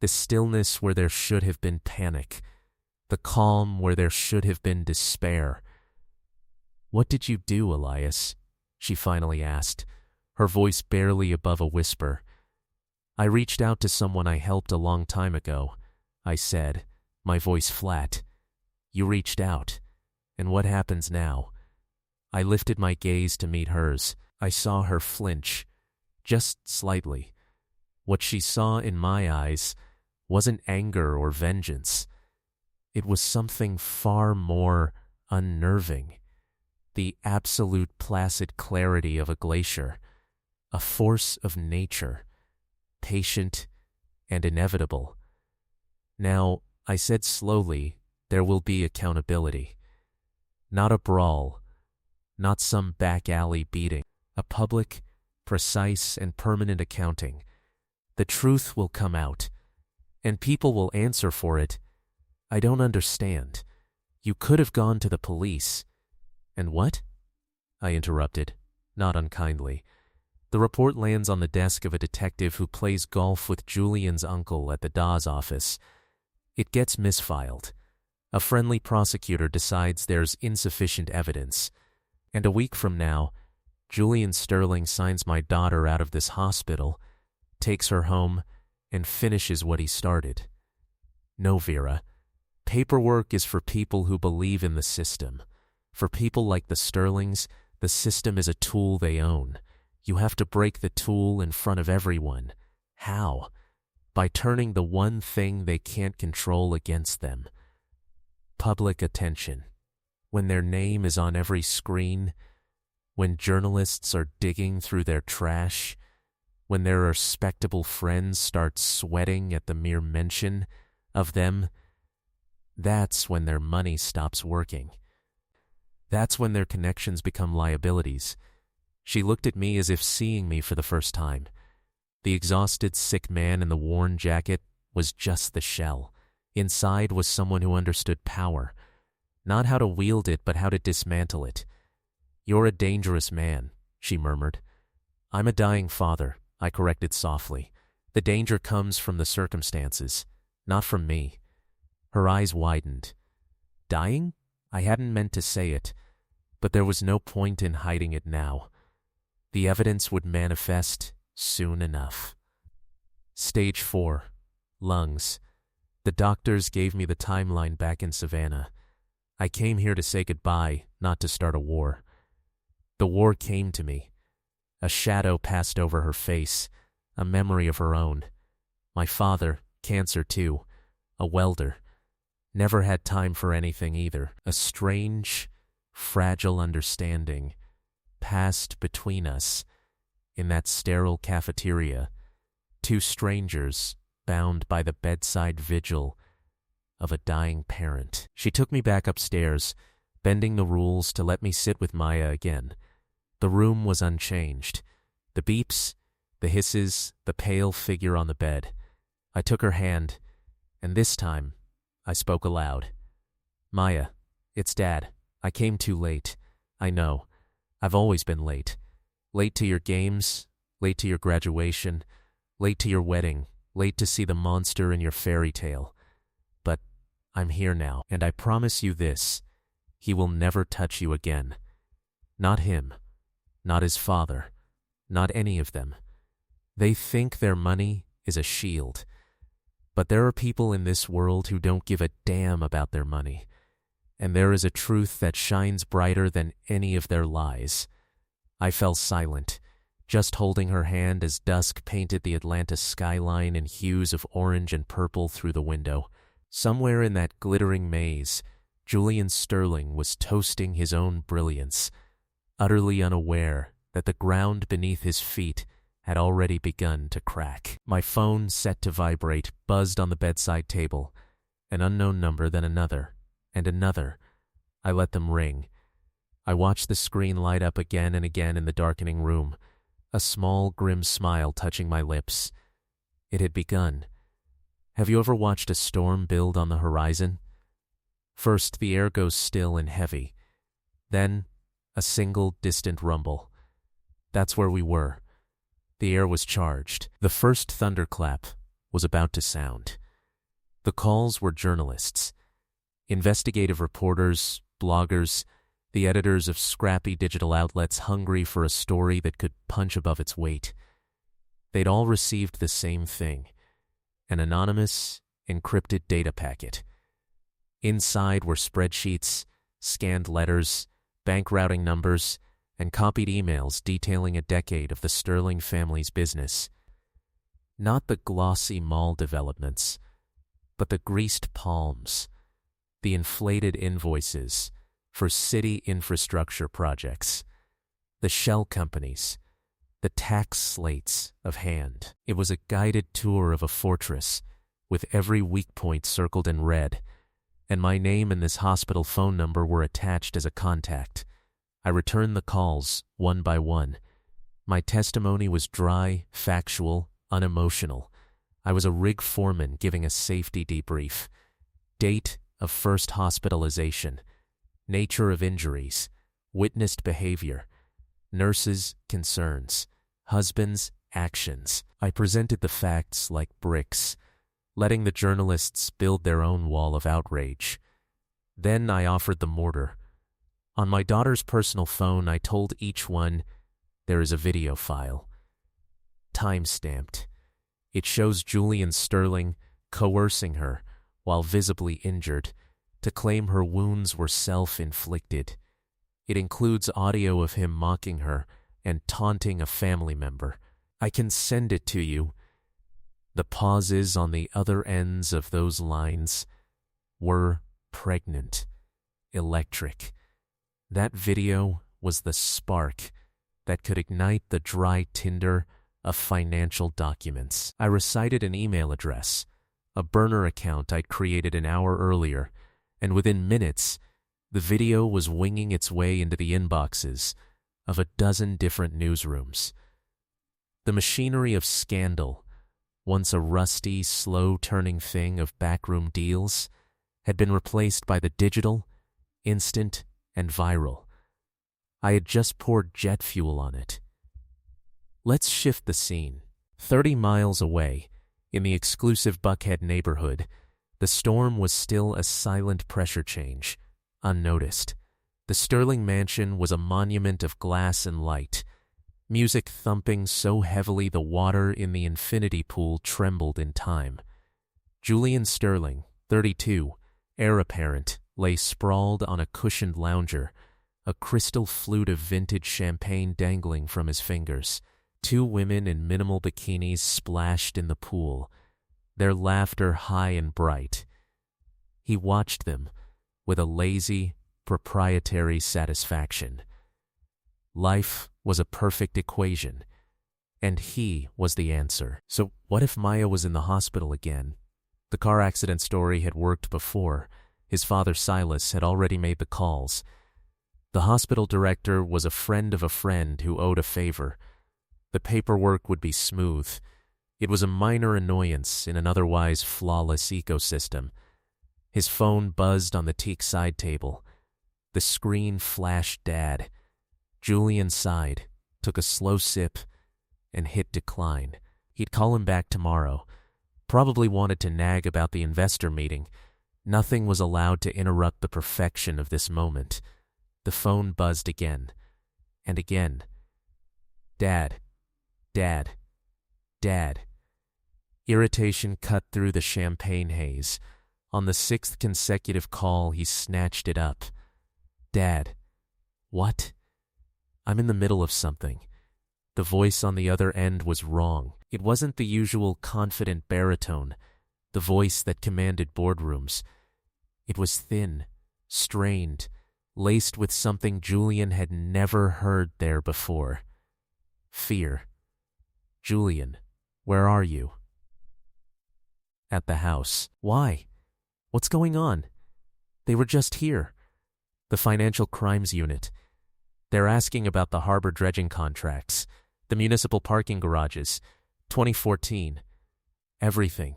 The stillness where there should have been panic, the calm where there should have been despair. "What did you do, Elias?" she finally asked, her voice barely above a whisper. "I reached out to someone I helped a long time ago," I said, my voice flat. "You reached out. And what happens now?" I lifted my gaze to meet hers. I saw her flinch, just slightly. What she saw in my eyes wasn't anger or vengeance. It was something far more unnerving. The absolute placid clarity of a glacier, a force of nature, patient and inevitable. "Now," I said slowly, "there will be accountability. Not a brawl, not some back alley beating. A public, precise, and permanent accounting. The truth will come out, and people will answer for it. I don't understand. You could have gone to the police. And what? I interrupted, not unkindly. The report lands on the desk of a detective who plays golf with Julian's uncle at the Dawes office. It gets misfiled. A friendly prosecutor decides there's insufficient evidence. And a week from now, Julian Sterling signs my daughter out of this hospital, takes her home, and finishes what he started. No, Vera. Paperwork is for people who believe in the system. For people like the Sterlings, the system is a tool they own. You have to break the tool in front of everyone. How? By turning the one thing they can't control against them. Public attention. When their name is on every screen, when journalists are digging through their trash, when their respectable friends start sweating at the mere mention of them, that's when their money stops working. That's when their connections become liabilities. She looked at me as if seeing me for the first time. The exhausted, sick man in the worn jacket was just the shell. Inside was someone who understood power. Not how to wield it, but how to dismantle it. You're a dangerous man, she murmured. I'm a dying father, I corrected softly. The danger comes from the circumstances, not from me. Her eyes widened. Dying? I hadn't meant to say it, but there was no point in hiding it now. The evidence would manifest soon enough. Stage 4. Lungs. The doctors gave me the timeline back in Savannah. I came here to say goodbye, not to start a war. The war came to me. A shadow passed over her face, a memory of her own. My father, cancer too, a welder. Never had time for anything either. A strange, fragile understanding passed between us in that sterile cafeteria, two strangers bound by the bedside vigil of a dying parent. She took me back upstairs, bending the rules to let me sit with Maya again. The room was unchanged. The beeps, the hisses, the pale figure on the bed. I took her hand, and this time I spoke aloud. Maya, it's Dad. I came too late. I know. I've always been late. Late to your games, late to your graduation, late to your wedding, late to see the monster in your fairy tale. But I'm here now, and I promise you this. He will never touch you again. Not him. Not his father. Not any of them. They think their money is a shield. But there are people in this world who don't give a damn about their money. And there is a truth that shines brighter than any of their lies. I fell silent, just holding her hand as dusk painted the Atlanta skyline in hues of orange and purple through the window. Somewhere in that glittering maze, Julian Sterling was toasting his own brilliance, utterly unaware that the ground beneath his feet had already begun to crack. My phone, set to vibrate, buzzed on the bedside table. An unknown number, then another, and another. I let them ring. I watched the screen light up again and again in the darkening room, a small, grim smile touching my lips. It had begun. Have you ever watched a storm build on the horizon? First, the air goes still and heavy. Then, a single, distant rumble. That's where we were. The air was charged. The first thunderclap was about to sound. The calls were journalists, investigative reporters, bloggers, the editors of scrappy digital outlets hungry for a story that could punch above its weight. They'd all received the same thing, an anonymous, encrypted data packet. Inside were spreadsheets, scanned letters, bank routing numbers, and copied emails detailing a decade of the Sterling family's business. Not the glossy mall developments, but the greased palms, the inflated invoices for city infrastructure projects, the shell companies, the tax slates of hand. It was a guided tour of a fortress, with every weak point circled in red, and my name and this hospital phone number were attached as a contact. I returned the calls, one by one. My testimony was dry, factual, unemotional. I was a rig foreman giving a safety debrief. Date of first hospitalization. Nature of injuries. Witnessed behavior. Nurses' concerns. Husband's actions. I presented the facts like bricks, letting the journalists build their own wall of outrage. Then I offered the mortar. On my daughter's personal phone, I told each one, there is a video file. Time-stamped. It shows Julian Sterling coercing her, while visibly injured, to claim her wounds were self-inflicted. It includes audio of him mocking her and taunting a family member. I can send it to you. The pauses on the other ends of those lines were pregnant, electric. That video was the spark that could ignite the dry tinder of financial documents. I recited an email address, a burner account I'd created an hour earlier, and within minutes, the video was winging its way into the inboxes of a dozen different newsrooms. The machinery of scandal, once a rusty, slow-turning thing of backroom deals, had been replaced by the digital, instant, and viral. I had just poured jet fuel on it. Let's shift the scene. 30 miles away, in the exclusive Buckhead neighborhood, the storm was still a silent pressure change, unnoticed. The Sterling mansion was a monument of glass and light, music thumping so heavily the water in the infinity pool trembled in time. Julian Sterling, 32, heir apparent, lay sprawled on a cushioned lounger, a crystal flute of vintage champagne dangling from his fingers. Two women in minimal bikinis splashed in the pool, their laughter high and bright. He watched them with a lazy, proprietary satisfaction. Life was a perfect equation, and he was the answer. So what if Maya was in the hospital again? The car accident story had worked before. His father Silas had already made the calls. The hospital director was a friend of a friend who owed a favor. The paperwork would be smooth. It was a minor annoyance in an otherwise flawless ecosystem. His phone buzzed on the teak side table. The screen flashed Dad. Julian sighed, took a slow sip, and hit decline. He'd call him back tomorrow. Probably wanted to nag about the investor meeting. Nothing was allowed to interrupt the perfection of this moment. The phone buzzed again, and again. Dad. Dad. Dad. Irritation cut through the champagne haze. On the 6th consecutive call, he snatched it up. Dad. What? I'm in the middle of something. The voice on the other end was wrong. It wasn't the usual confident baritone, the voice that commanded boardrooms. It was thin, strained, laced with something Julian had never heard there before. Fear. Julian, where are you? At the house. Why? What's going on? They were just here. The Financial Crimes Unit. They're asking about the harbor dredging contracts, the municipal parking garages, 2014. Everything.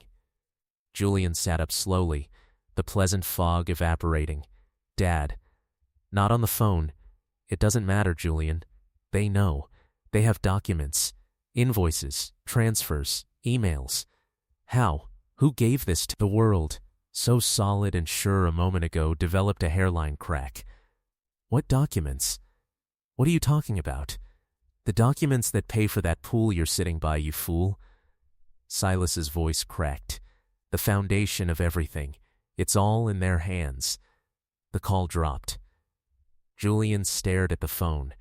Julian sat up slowly, the pleasant fog evaporating. Dad. Not on the phone. It doesn't matter, Julian. They know. They have documents. Invoices, transfers, emails. How? Who gave this to the world? So solid and sure a moment ago developed a hairline crack. What documents? What are you talking about? The documents that pay for that pool you're sitting by, you fool. Silas's voice cracked. The foundation of everything. It's all in their hands. The call dropped. Julian stared at the phone.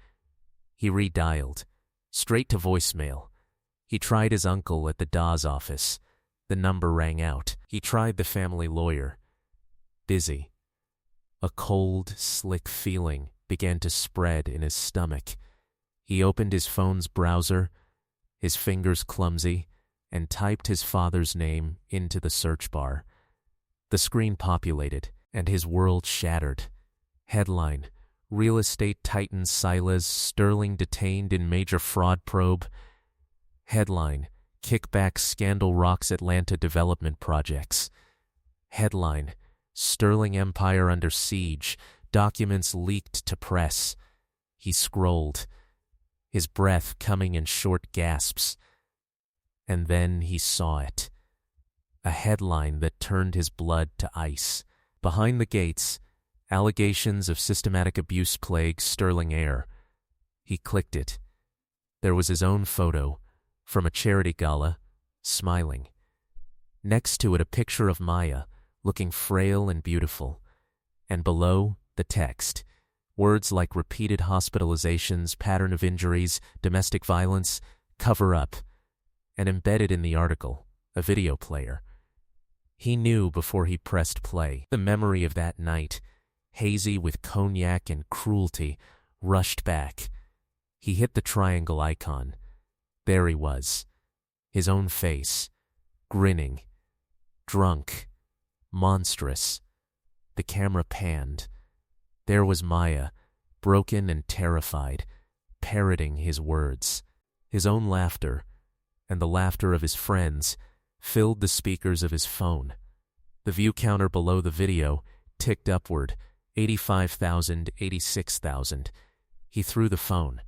He redialed. Straight to voicemail. He tried his uncle at the Dawes office. The number rang out. He tried the family lawyer. Busy. A cold, slick feeling began to spread in his stomach. He opened his phone's browser, his fingers clumsy, and typed his father's name into the search bar. The screen populated, and his world shattered. Headline: Real estate titan Silas Sterling detained in major fraud probe. Headline: Kickback scandal rocks Atlanta development projects. Headline: Sterling empire under siege, documents leaked to press. He scrolled, his breath coming in short gasps. And then he saw it. A headline that turned his blood to ice. Behind the gates, allegations of systematic abuse plague Sterling heir. He clicked it. There was his own photo, from a charity gala, smiling. Next to it, a picture of Maya, looking frail and beautiful. And below, the text. Words like repeated hospitalizations, pattern of injuries, domestic violence, cover up. And embedded in the article, a video player. He knew before he pressed play. The memory of that night, hazy with cognac and cruelty, rushed back. He hit the triangle icon. There he was, his own face, grinning, drunk, monstrous. The camera panned. There was Maya, broken and terrified, parroting his words. His own laughter, and the laughter of his friends, filled the speakers of his phone. The view counter below the video ticked upward, 85,000, 86,000. He threw the phone.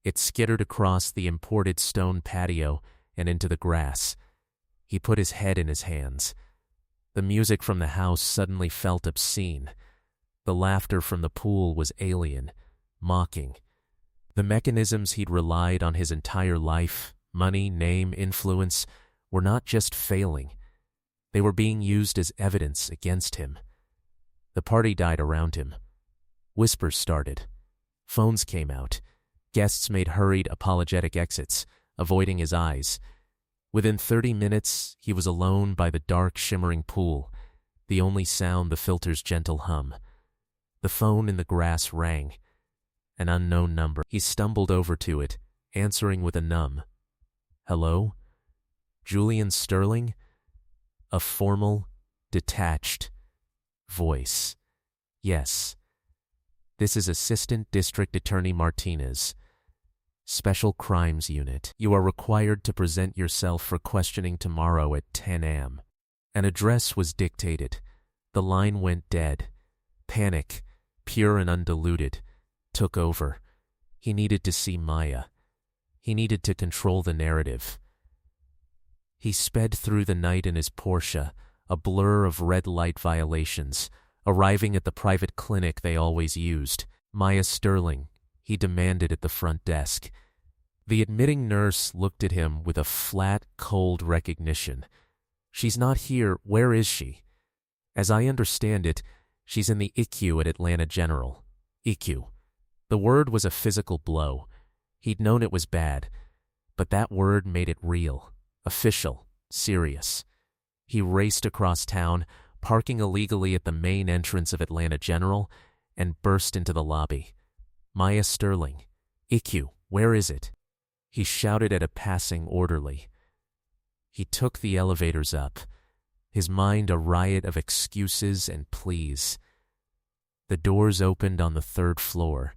It skittered across the imported stone patio and into the grass. He put his head in his hands. The music from the house suddenly felt obscene. The laughter from the pool was alien, mocking. The mechanisms he'd relied on his entire life, money, name, influence, were not just failing. They were being used as evidence against him. The party died around him. Whispers started. Phones came out. Guests made hurried, apologetic exits, avoiding his eyes. Within 30 minutes, he was alone by the dark, shimmering pool, the only sound the filter's gentle hum. The phone in the grass rang. An unknown number. He stumbled over to it, answering with a numb, "Hello? Julian Sterling?" A formal, detached voice. "Yes. This is Assistant District Attorney Martinez. Special Crimes Unit. You are required to present yourself for questioning tomorrow at 10 a.m. An address was dictated. The line went dead. Panic, pure and undiluted, took over. He needed to see Maya. He needed to control the narrative. He sped through the night in his Porsche, a blur of red light violations, arriving at the private clinic they always used. Maya Sterling, he demanded at the front desk. The admitting nurse looked at him with a flat, cold recognition. "She's not here. Where is she?" "As I understand it, she's in the ICU at Atlanta General." ICU. The word was a physical blow. He'd known it was bad, but that word made it real, official, serious. He raced across town, parking illegally at the main entrance of Atlanta General, and burst into the lobby. "Maya Sterling. ICU, where is it?" He shouted at a passing orderly. He took the elevators up, his mind a riot of excuses and pleas. The doors opened on the 3rd floor,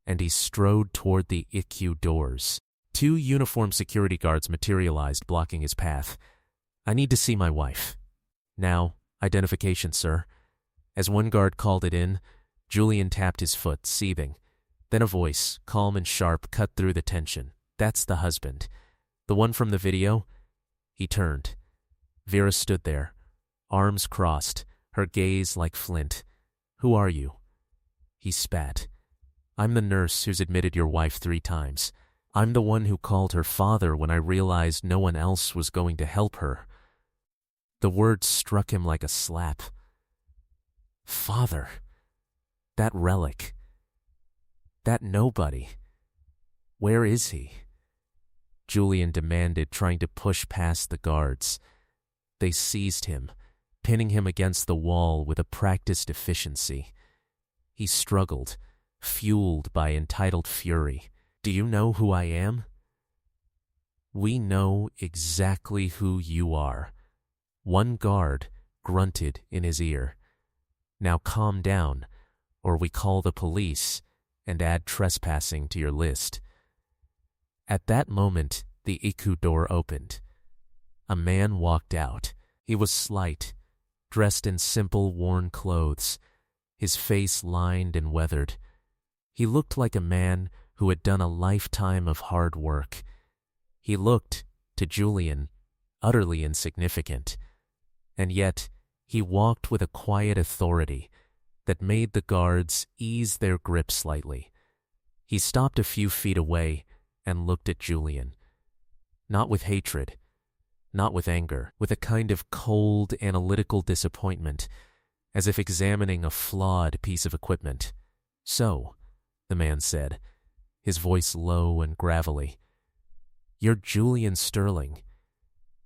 and he strode toward the ICU doors. 2 uniformed security guards materialized, blocking his path. "I need to see my wife." "Now, identification, sir." As one guard called it in, Julian tapped his foot, seething. Then a voice, calm and sharp, cut through the tension. "That's the husband. The one from the video?" He turned. Vera stood there, arms crossed, her gaze like flint. "Who are you?" He spat. "I'm the nurse who's admitted your wife 3 times. I'm the one who called her father when I realized no one else was going to help her." The word struck him like a slap. Father. That relic. That nobody. Where is he? Julian demanded, trying to push past the guards. They seized him, pinning him against the wall with a practiced efficiency. He struggled, fueled by entitled fury. "Do you know who I am?" "We know exactly who you are," one guard grunted in his ear. Now calm down, or we call the police and add trespassing to your list." At that moment, the iku door opened. A man walked out. He was slight, dressed in simple, worn clothes, his face lined and weathered. He looked like a man who had done a lifetime of hard work. He looked, to Julian, utterly insignificant. And yet, he walked with a quiet authority that made the guards ease their grip slightly. He stopped a few feet away and looked at Julian. Not with hatred, not with anger, with a kind of cold, analytical disappointment, as if examining a flawed piece of equipment. "So," the man said, his voice low and gravelly, "you're Julian Sterling,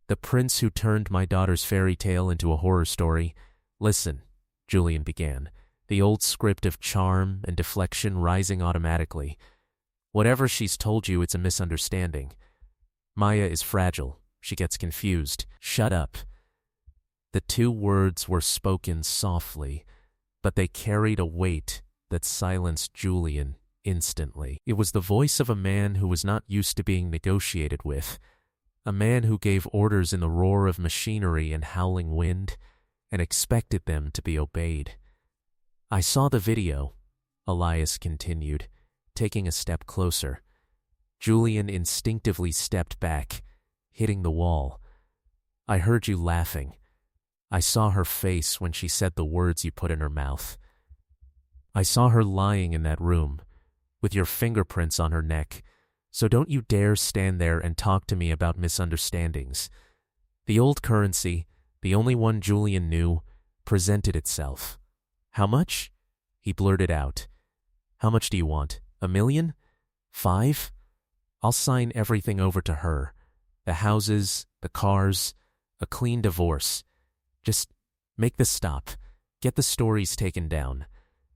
the prince who turned my daughter's fairy tale into a horror story." "Listen," Julian began, the old script of charm and deflection rising automatically. "Whatever she's told you, it's a misunderstanding. Maya is fragile. She gets confused. Shut up." The two words were spoken softly, but they carried a weight that silenced Julian instantly. It was the voice of a man who was not used to being negotiated with, a man who gave orders in the roar of machinery and howling wind and expected them to be obeyed. "I saw the video," Elias continued, taking a step closer. Julian instinctively stepped back, hitting the wall. "I heard you laughing. I saw her face when she said the words you put in her mouth. I saw her lying in that room, with your fingerprints on her neck, so don't you dare stand there and talk to me about misunderstandings." The old currency, the only one Julian knew, presented itself. "How much?" he blurted out. "How much do you want? $1 million? 5? I'll sign everything over to her. The houses, the cars, a clean divorce. Just make this stop. Get the stories taken down.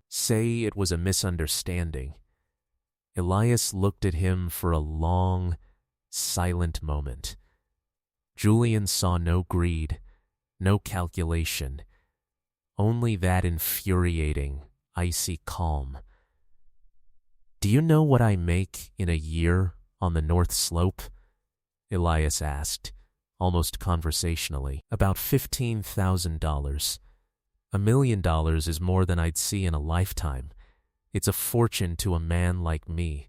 Say it was a misunderstanding." Elias looked at him for a long, silent moment. Julian saw no greed, no calculation, only that infuriating, icy calm. "Do you know what I make in a year on the North Slope?" Elias asked, almost conversationally. "About $15,000. $1 million is more than I'd see in a lifetime. It's a fortune to a man like me.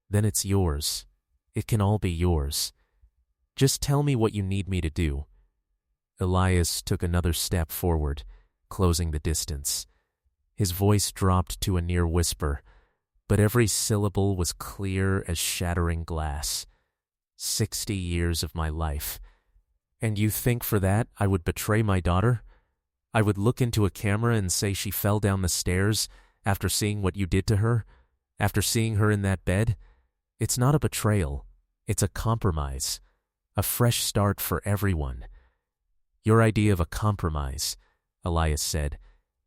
Then it's yours. It can all be yours. Just tell me what you need me to do." Elias took another step forward, closing the distance. His voice dropped to a near whisper, but every syllable was clear as shattering glass. 60 years of my life. And you think for that I would betray my daughter? I would look into a camera and say she fell down the stairs after seeing what you did to her? After seeing her in that bed? It's not a betrayal. It's a compromise. A fresh start for everyone. Your idea of a compromise, Elias said,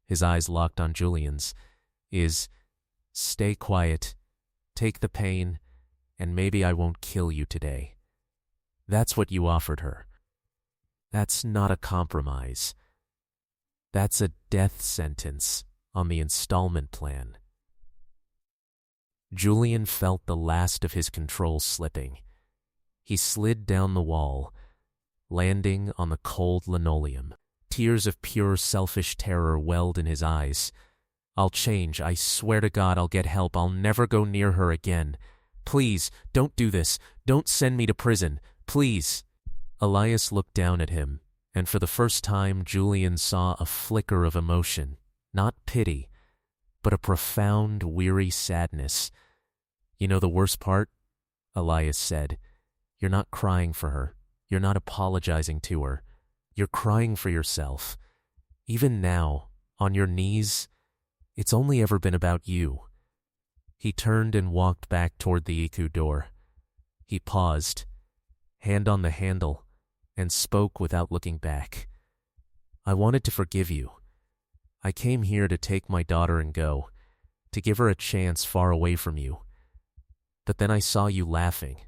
his eyes locked on Julian's, is stay quiet, take the pain, and maybe I won't kill you today. That's what you offered her. That's not a compromise. That's a death sentence on the installment plan. Julian felt the last of his control slipping. He slid down the wall, landing on the cold linoleum. Tears of pure selfish terror welled in his eyes. I'll change. I swear to God I'll get help. I'll never go near her again. Please, don't do this. Don't send me to prison. Please. Elias looked down at him, and for the first time Julian saw a flicker of emotion. Not pity, but a profound, weary sadness. You know the worst part? Elias said. You're not crying for her. You're not apologizing to her. You're crying for yourself. Even now, on your knees, it's only ever been about you. He turned and walked back toward the Iku door. He paused, hand on the handle, and spoke without looking back. I wanted to forgive you. I came here to take my daughter and go, to give her a chance far away from you. But then I saw you laughing.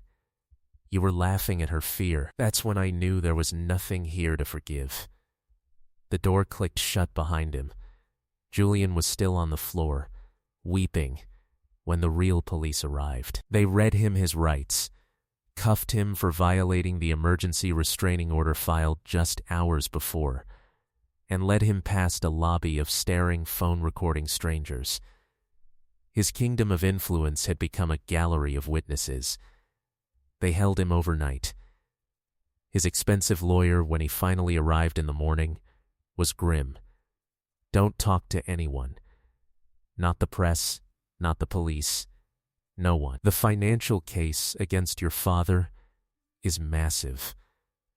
You were laughing at her fear. That's when I knew there was nothing here to forgive. The door clicked shut behind him. Julian was still on the floor, weeping, when the real police arrived. They read him his rights, cuffed him for violating the emergency restraining order filed just hours before, and led him past a lobby of staring phone-recording strangers. His kingdom of influence had become a gallery of witnesses. They held him overnight. His expensive lawyer, when he finally arrived in the morning, was grim. Don't talk to anyone. Not the press, not the police, no one. The financial case against your father is massive.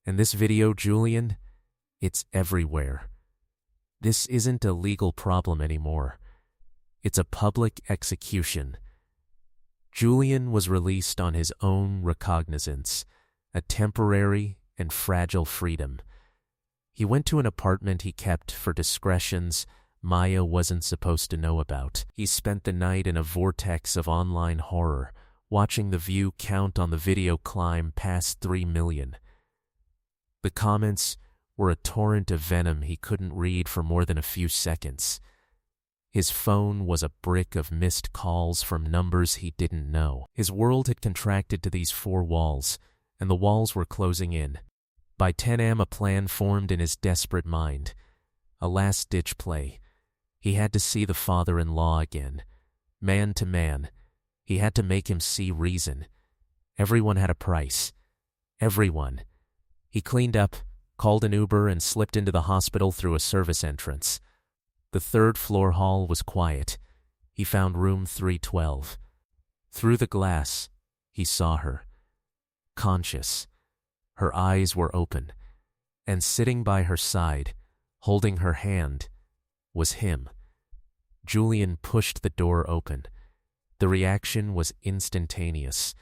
And this video, Julian, it's everywhere. This isn't a legal problem anymore. It's a public execution. Julian was released on his own recognizance, a temporary and fragile freedom. He went to an apartment he kept for discretions Maya wasn't supposed to know about. He spent the night in a vortex of online horror, watching the view count on the video climb past 3 million. The comments were a torrent of venom he couldn't read for more than a few seconds. His phone was a brick of missed calls from numbers he didn't know. His world had contracted to these 4 walls, and the walls were closing in. By 10 a.m. a plan formed in his desperate mind. A last-ditch play. He had to see the father-in-law again. Man to man. He had to make him see reason. Everyone had a price. Everyone. He cleaned up, called an Uber, and slipped into the hospital through a service entrance. The 3rd-floor hall was quiet. He found room 312. Through the glass, he saw her. Conscious. Her eyes were open. And sitting by her side, holding her hand, was him. Julian pushed the door open. The reaction was instantaneous.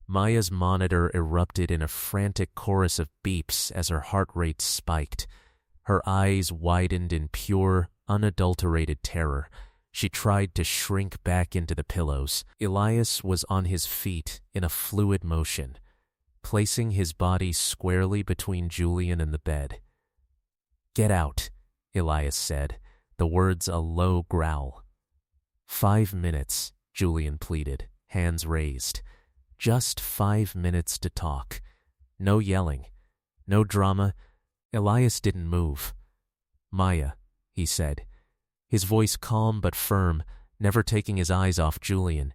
Maya's monitor erupted in a frantic chorus of beeps as her heart rate spiked. Her eyes widened in pure, unadulterated terror. She tried to shrink back into the pillows. Elias was on his feet in a fluid motion, placing his body squarely between Julian and the bed. "Get out," Elias said, the words a low growl. 5 minutes, Julian pleaded, hands raised. Just 5 minutes to talk. No yelling. No drama. Elias didn't move. "Maya," he said, his voice calm but firm, never taking his eyes off Julian.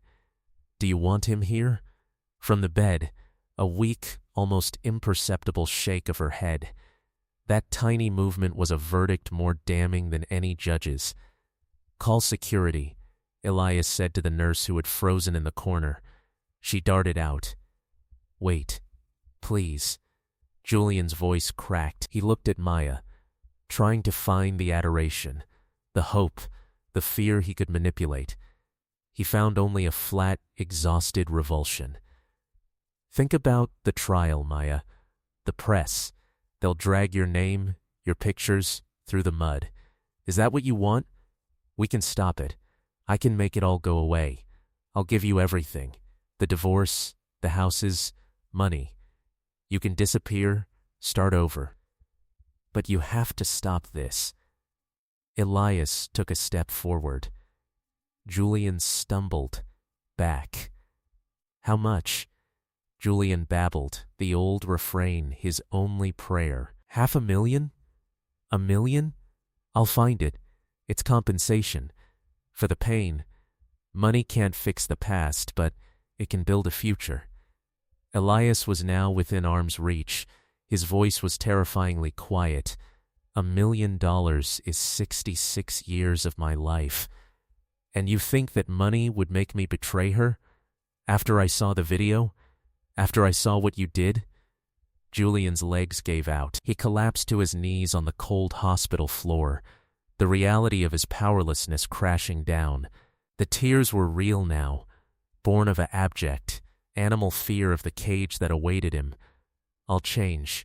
"Do you want him here?" From the bed, a weak, almost imperceptible shake of her head. That tiny movement was a verdict more damning than any judge's. "Call security," Elias said to the nurse who had frozen in the corner. She darted out. "Wait, please." Julian's voice cracked. He looked at Maya, trying to find the adoration, the hope, the fear he could manipulate. He found only a flat, exhausted revulsion. "Think about the trial, Maya. The press. They'll drag your name, your pictures, through the mud. Is that what you want? We can stop it. I can make it all go away. I'll give you everything. The divorce, the houses, money. You can disappear, start over. But you have to stop this." Elias took a step forward. Julian stumbled back. "How much?" Julian babbled, the old refrain, his only prayer. "500,000? $1 million? I'll find it. It's compensation. For the pain. Money can't fix the past, but it can build a future." Elias was now within arm's reach. His voice was terrifyingly quiet. $1 million is 66 years of my life. And you think that money would make me betray her? After I saw the video? After I saw what you did? Julian's legs gave out. He collapsed to his knees on the cold hospital floor, the reality of his powerlessness crashing down. The tears were real now, born of an abject, animal fear of the cage that awaited him. "I'll change.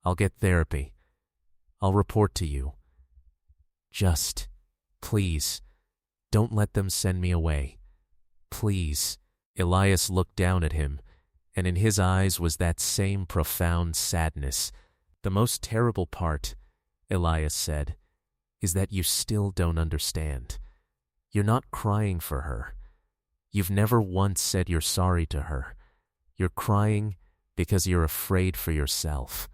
I'll get therapy. I'll report to you. Just, please, don't let them send me away. Please." Elias looked down at him, and in his eyes was that same profound sadness. "The most terrible part," Elias said, is that you still don't understand. You're not crying for her. You've never once said you're sorry to her. You're crying because you're afraid for yourself.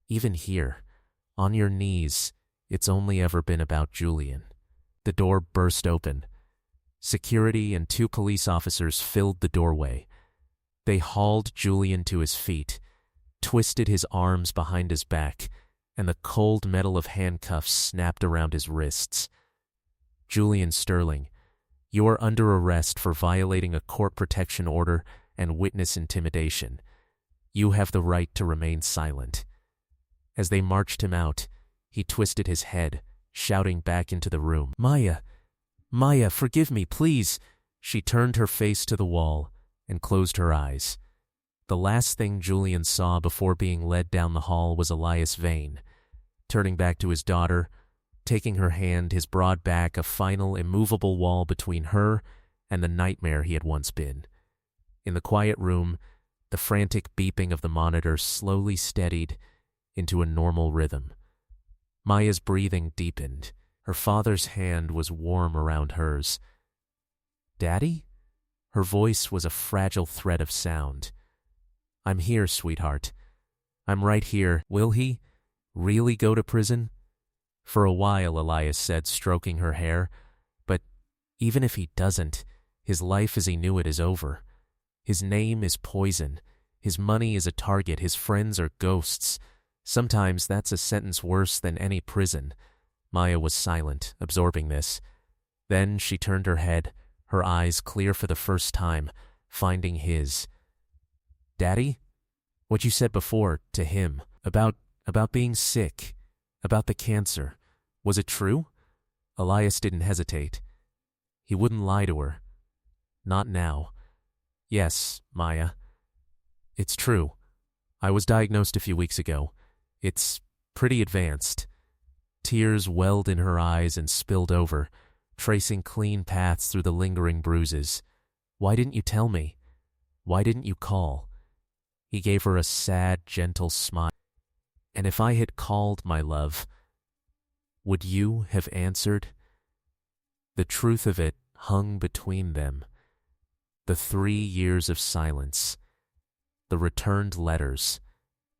Even here, on your knees, it's only ever been about Julian. The door burst open. Security and 2 police officers filled the doorway. They hauled Julian to his feet, twisted his arms behind his back, and the cold metal of handcuffs snapped around his wrists. Julian Sterling, you are under arrest for violating a court protection order and witness intimidation. You have the right to remain silent. As they marched him out, he twisted his head, shouting back into the room, "Maya! Maya, forgive me, please!" She turned her face to the wall and closed her eyes. The last thing Julian saw before being led down the hall was Elias Vane, turning back to his daughter, taking her hand, his broad back a final immovable wall between her and the nightmare he had once been. In the quiet room, the frantic beeping of the monitor slowly steadied into a normal rhythm. Maya's breathing deepened. Her father's hand was warm around hers. "Daddy?" Her voice was a fragile thread of sound. "I'm here, sweetheart. I'm right here. Will he really go to prison?" "For a while," Elias said, stroking her hair. "But even if he doesn't, his life as he knew it is over. His name is poison. His money is a target. His friends are ghosts. Sometimes that's a sentence worse than any prison." Maya was silent, absorbing this. Then she turned her head, her eyes clear for the first time, finding his. "Daddy? What you said before, to him, about being sick, about the cancer, was it true?" Elias didn't hesitate. He wouldn't lie to her. Not now. "Yes, Maya. It's true. I was diagnosed a few weeks ago. It's pretty advanced." Tears welled in her eyes and spilled over, tracing clean paths through the lingering bruises. "Why didn't you tell me? Why didn't you call?" He gave her a sad, gentle smile. "And if I had called, my love, would you have answered?" The truth of it hung between them. The 3 years of silence, the returned letters,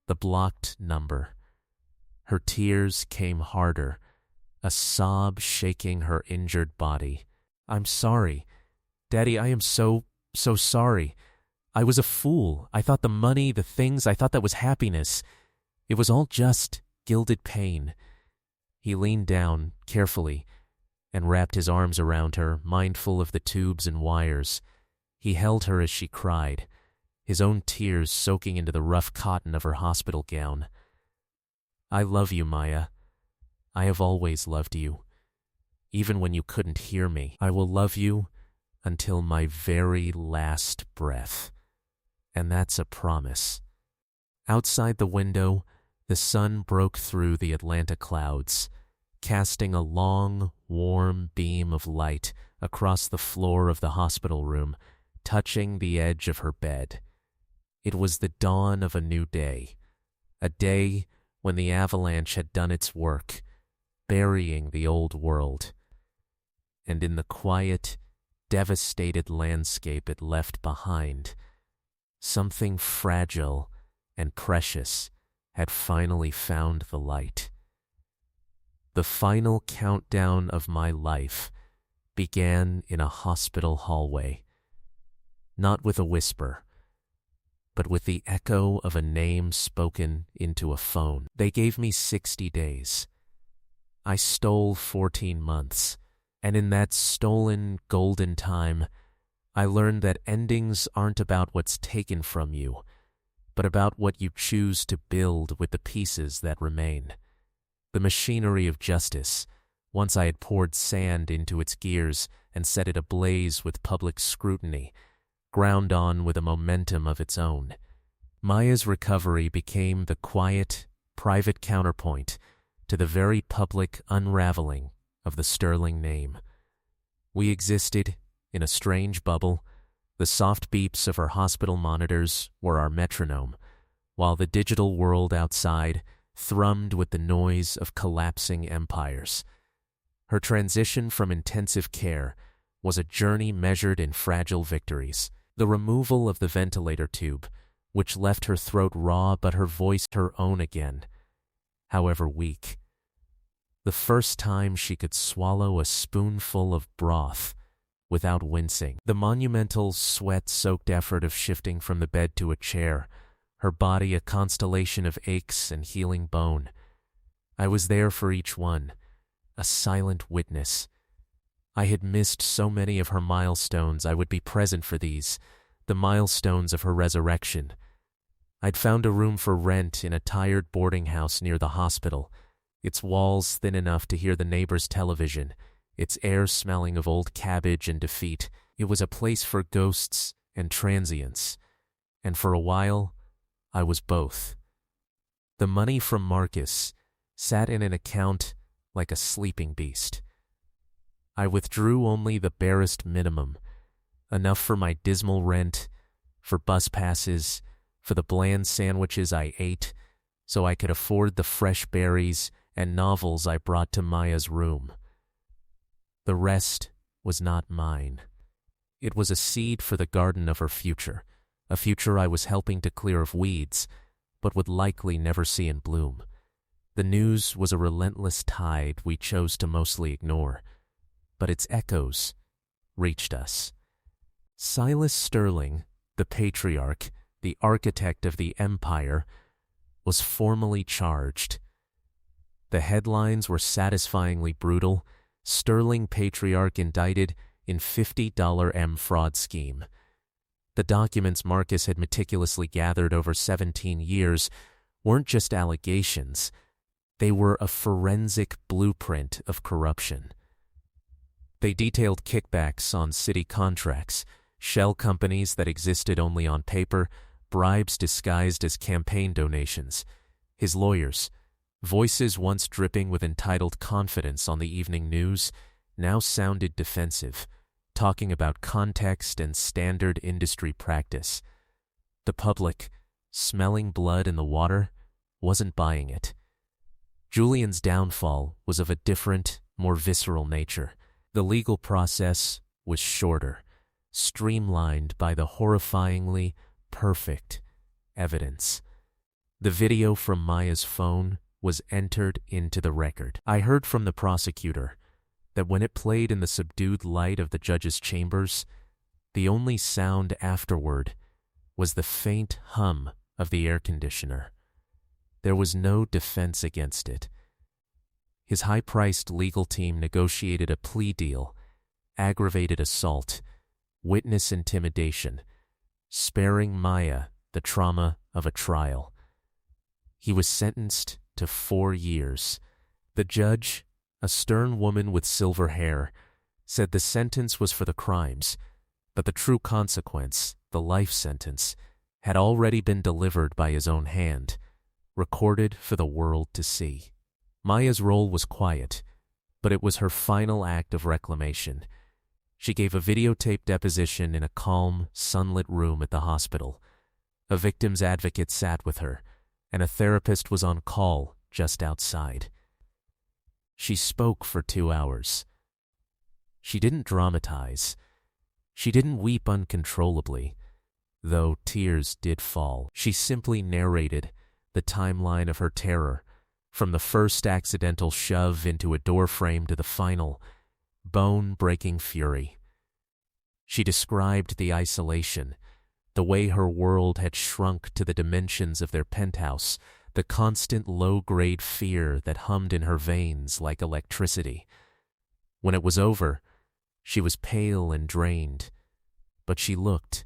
the blocked number. Her tears came harder, a sob shaking her injured body. "I'm sorry. Daddy, I am so sorry. I was a fool. I thought the money, the things, I thought that was happiness. It was all just gilded pain." He leaned down, carefully, and wrapped his arms around her, mindful of the tubes and wires. He held her as she cried, his own tears soaking into the rough cotton of her hospital gown. "I love you, Maya. I have always loved you. Even when you couldn't hear me, I will love you until my very last breath. And that's a promise." Outside the window, the sun broke through the Atlanta clouds, casting a long, warm beam of light across the floor of the hospital room, touching the edge of her bed. It was the dawn of a new day, a day when the avalanche had done its work, burying the old world. And in the quiet, devastated landscape it left behind, something fragile and precious had finally found the light. The final countdown of my life began in a hospital hallway, not with a whisper, but with the echo of a name spoken into a phone. They gave me 60 days. I stole 14 months, and in that stolen golden time, I learned that endings aren't about what's taken from you, but about what you choose to build with the pieces that remain. The machinery of justice, once I had poured sand into its gears and set it ablaze with public scrutiny, ground on with a momentum of its own. Maya's recovery became the quiet, private counterpoint to the very public unraveling of the Sterling name. We existed in a strange bubble. The soft beeps of our hospital monitors were our metronome, while the digital world outside thrummed with the noise of collapsing empires. Her transition from intensive care was a journey measured in fragile victories. The removal of the ventilator tube, which left her throat raw but her voice her own again, however weak. The first time she could swallow a spoonful of broth without wincing. The monumental, sweat-soaked effort of shifting from the bed to a chair, her body a constellation of aches and healing bone. I was there for each one, a silent witness. I had missed so many of her milestones. I would be present for these, the milestones of her resurrection. I'd found a room for rent in a tired boarding house near the hospital, its walls thin enough to hear the neighbor's television, its air smelling of old cabbage and defeat. It was a place for ghosts and transients, and for a while, I was both. The money from Marcus sat in an account like a sleeping beast. I withdrew only the barest minimum, enough for my dismal rent, for bus passes, for the bland sandwiches I ate, so I could afford the fresh berries and novels I brought to Maya's room. The rest was not mine. It was a seed for the garden of her future, a future I was helping to clear of weeds, but would likely never see in bloom. The news was a relentless tide we chose to mostly ignore, but its echoes reached us. Silas Sterling, the patriarch, the architect of the empire, was formally charged. The headlines were satisfyingly brutal. Sterling patriarch indicted in $50 M fraud scheme. The documents Marcus had meticulously gathered over 17 years weren't just allegations. They were a forensic blueprint of corruption. They detailed kickbacks on city contracts, shell companies that existed only on paper, bribes disguised as campaign donations. His lawyers, voices once dripping with entitled confidence on the evening news, now sounded defensive, talking about context and standard industry practice. The public, smelling blood in the water, wasn't buying it. Julian's downfall was of a different, more visceral nature. The legal process was shorter, streamlined by the horrifyingly perfect evidence. The video from Maya's phone was entered into the record. I heard from the prosecutor that when it played in the subdued light of the judge's chambers, the only sound afterward was the faint hum of the air conditioner. There was no defense against it. His high-priced legal team negotiated a plea deal, aggravated assault, witness intimidation, sparing Maya the trauma of a trial. He was sentenced to 4 years. The judge, a stern woman with silver hair, said the sentence was for the crimes, but the true consequence, the life sentence, had already been delivered by his own hand, recorded for the world to see. Maya's role was quiet, but it was her final act of reclamation. She gave a videotaped deposition in a calm, sunlit room at the hospital. A victim's advocate sat with her, and a therapist was on call just outside. She spoke for 2 hours. She didn't dramatize. She didn't weep uncontrollably, though tears did fall. She simply narrated the timeline of her terror, from the first accidental shove into a doorframe to the final, bone-breaking fury. She described the isolation, the way her world had shrunk to the dimensions of their penthouse, the constant low-grade fear that hummed in her veins like electricity. When it was over, she was pale and drained, but she looked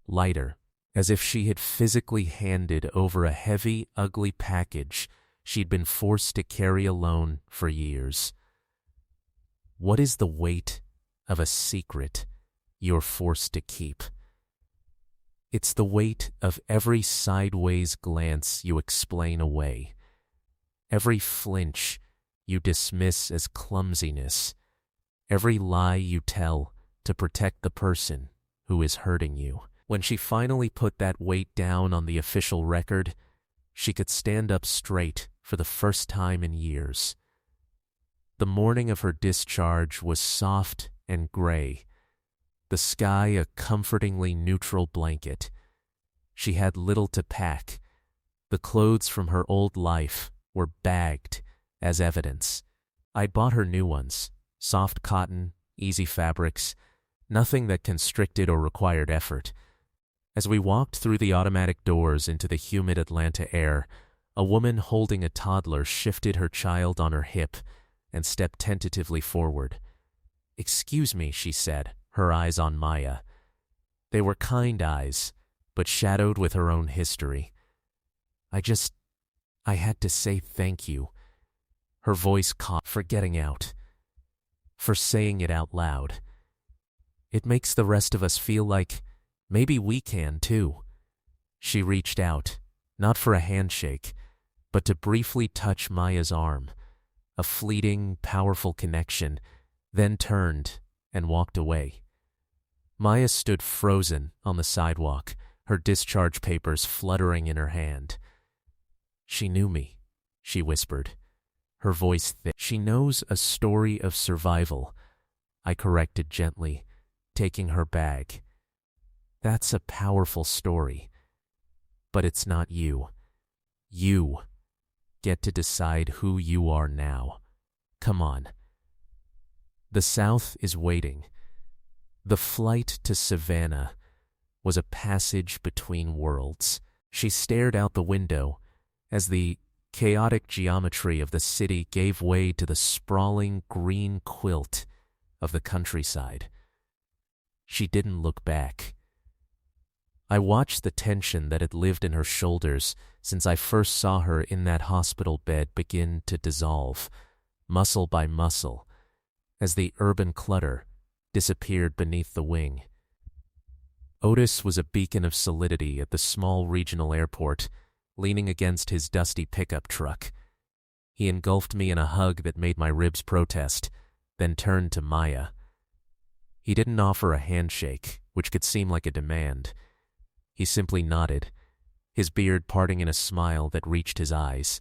lighter, as if she had physically handed over a heavy, ugly package she'd been forced to carry alone for years. What is the weight of a secret you're forced to keep? It's the weight of every sideways glance you explain away, every flinch you dismiss as clumsiness, every lie you tell to protect the person who is hurting you. When she finally put that weight down on the official record, she could stand up straight for the first time in years. The morning of her discharge was soft and gray, the sky a comfortingly neutral blanket. She had little to pack. The clothes from her old life were bagged as evidence. I'd bought her new ones, soft cotton, easy fabrics, nothing that constricted or required effort. As we walked through the automatic doors into the humid Atlanta air, a woman holding a toddler shifted her child on her hip and stepped tentatively forward. "Excuse me," she said, her eyes on Maya. They were kind eyes, but shadowed with her own history. I had to say thank you." Her voice caught for getting out, for saying it out loud. "It makes the rest of us feel like maybe we can too." She reached out, not for a handshake, but to briefly touch Maya's arm, a fleeting, powerful connection, then turned and walked away. Maya stood frozen on the sidewalk, her discharge papers fluttering in her hand. "She knew me," she whispered, her voice thick. "She knows a story of survival," I corrected gently, taking her bag. "That's a powerful story. But it's not you. You get to decide who you are now. Come on." The South is waiting. The flight to Savannah was a passage between worlds. She stared out the window as the chaotic geometry of the city gave way to the sprawling green quilt of the countryside. She didn't look back. I watched the tension that had lived in her shoulders since I first saw her in that hospital bed begin to dissolve, muscle by muscle, as the urban clutter disappeared beneath the wing. Otis was a beacon of solidity at the small regional airport, leaning against his dusty pickup truck. He engulfed me in a hug that made my ribs protest, then turned to Maya. He didn't offer a handshake, which could seem like a demand. He simply nodded, his beard parting in a smile that reached his eyes.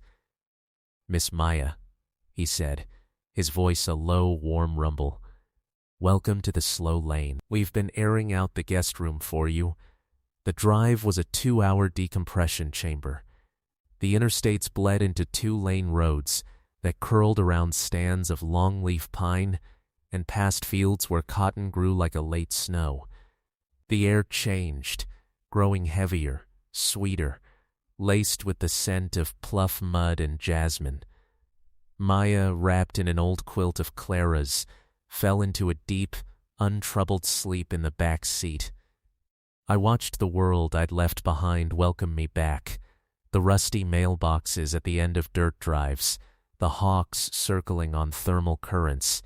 "Miss Maya," he said, his voice a low, warm rumble. "Welcome to the slow lane. We've been airing out the guest room for you." The drive was a 2-hour decompression chamber. The interstates bled into 2-lane roads that curled around stands of longleaf pine and past fields where cotton grew like a late snow. The air changed, growing heavier, sweeter, laced with the scent of pluff mud and jasmine. Maya, wrapped in an old quilt of Clara's, fell into a deep, untroubled sleep in the back seat. I watched the world I'd left behind welcome me back, the rusty mailboxes at the end of dirt drives, the hawks circling on thermal currents,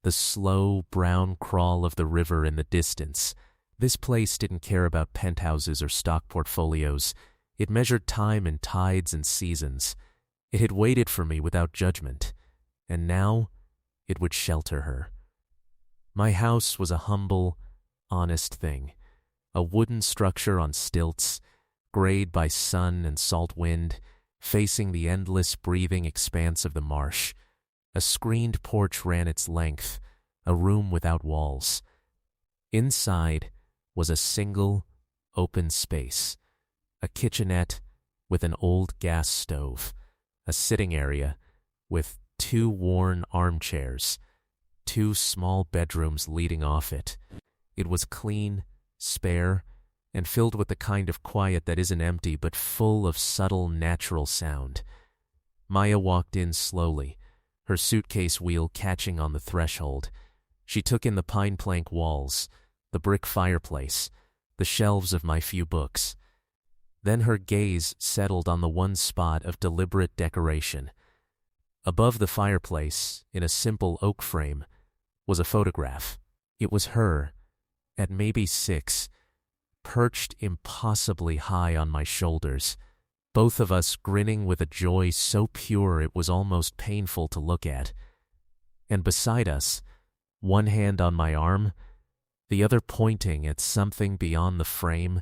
the slow brown crawl of the river in the distance. This place didn't care about penthouses or stock portfolios. It measured time in tides and seasons. It had waited for me without judgment, and now it would shelter her. My house was a humble, honest thing, a wooden structure on stilts, grayed by sun and salt wind, facing the endless breathing expanse of the marsh. A screened porch ran its length, a room without walls. Inside was a single, open space, a kitchenette with an old gas stove, a sitting area with 2 worn armchairs, 2 small bedrooms leading off it. It was clean, spare, and filled with the kind of quiet that isn't empty but full of subtle, natural sound. Maya walked in slowly, her suitcase wheel catching on the threshold. She took in the pine plank walls, the brick fireplace, the shelves of my few books. Then her gaze settled on the one spot of deliberate decoration. Above the fireplace, in a simple oak frame, was a photograph. It was her, at maybe 6, perched impossibly high on my shoulders, both of us grinning with a joy so pure it was almost painful to look at. And beside us, one hand on my arm, the other pointing at something beyond the frame,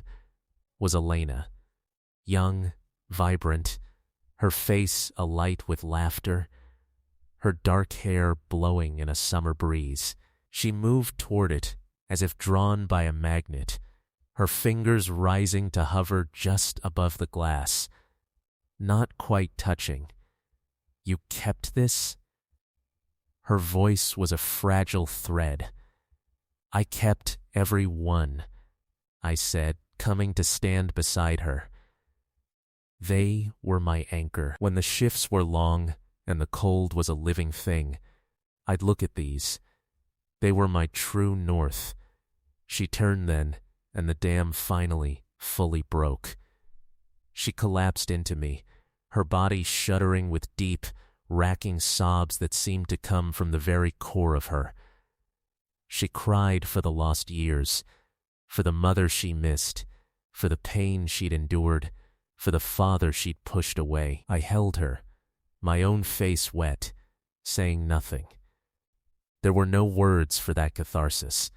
was Elena, young, vibrant, her face alight with laughter, her dark hair blowing in a summer breeze. She moved toward it as if drawn by a magnet, her fingers rising to hover just above the glass, not quite touching. "You kept this?" Her voice was a fragile thread. "I kept every one," I said, coming to stand beside her. They were my anchor. When the shifts were long and the cold was a living thing, I'd look at these. They were my true north. She turned then, and the dam finally, fully broke. She collapsed into me, her body shuddering with deep, racking sobs that seemed to come from the very core of her. She cried for the lost years, for the mother she missed, for the pain she'd endured, for the father she'd pushed away. I held her, my own face wet, saying nothing. There were no words for that catharsis.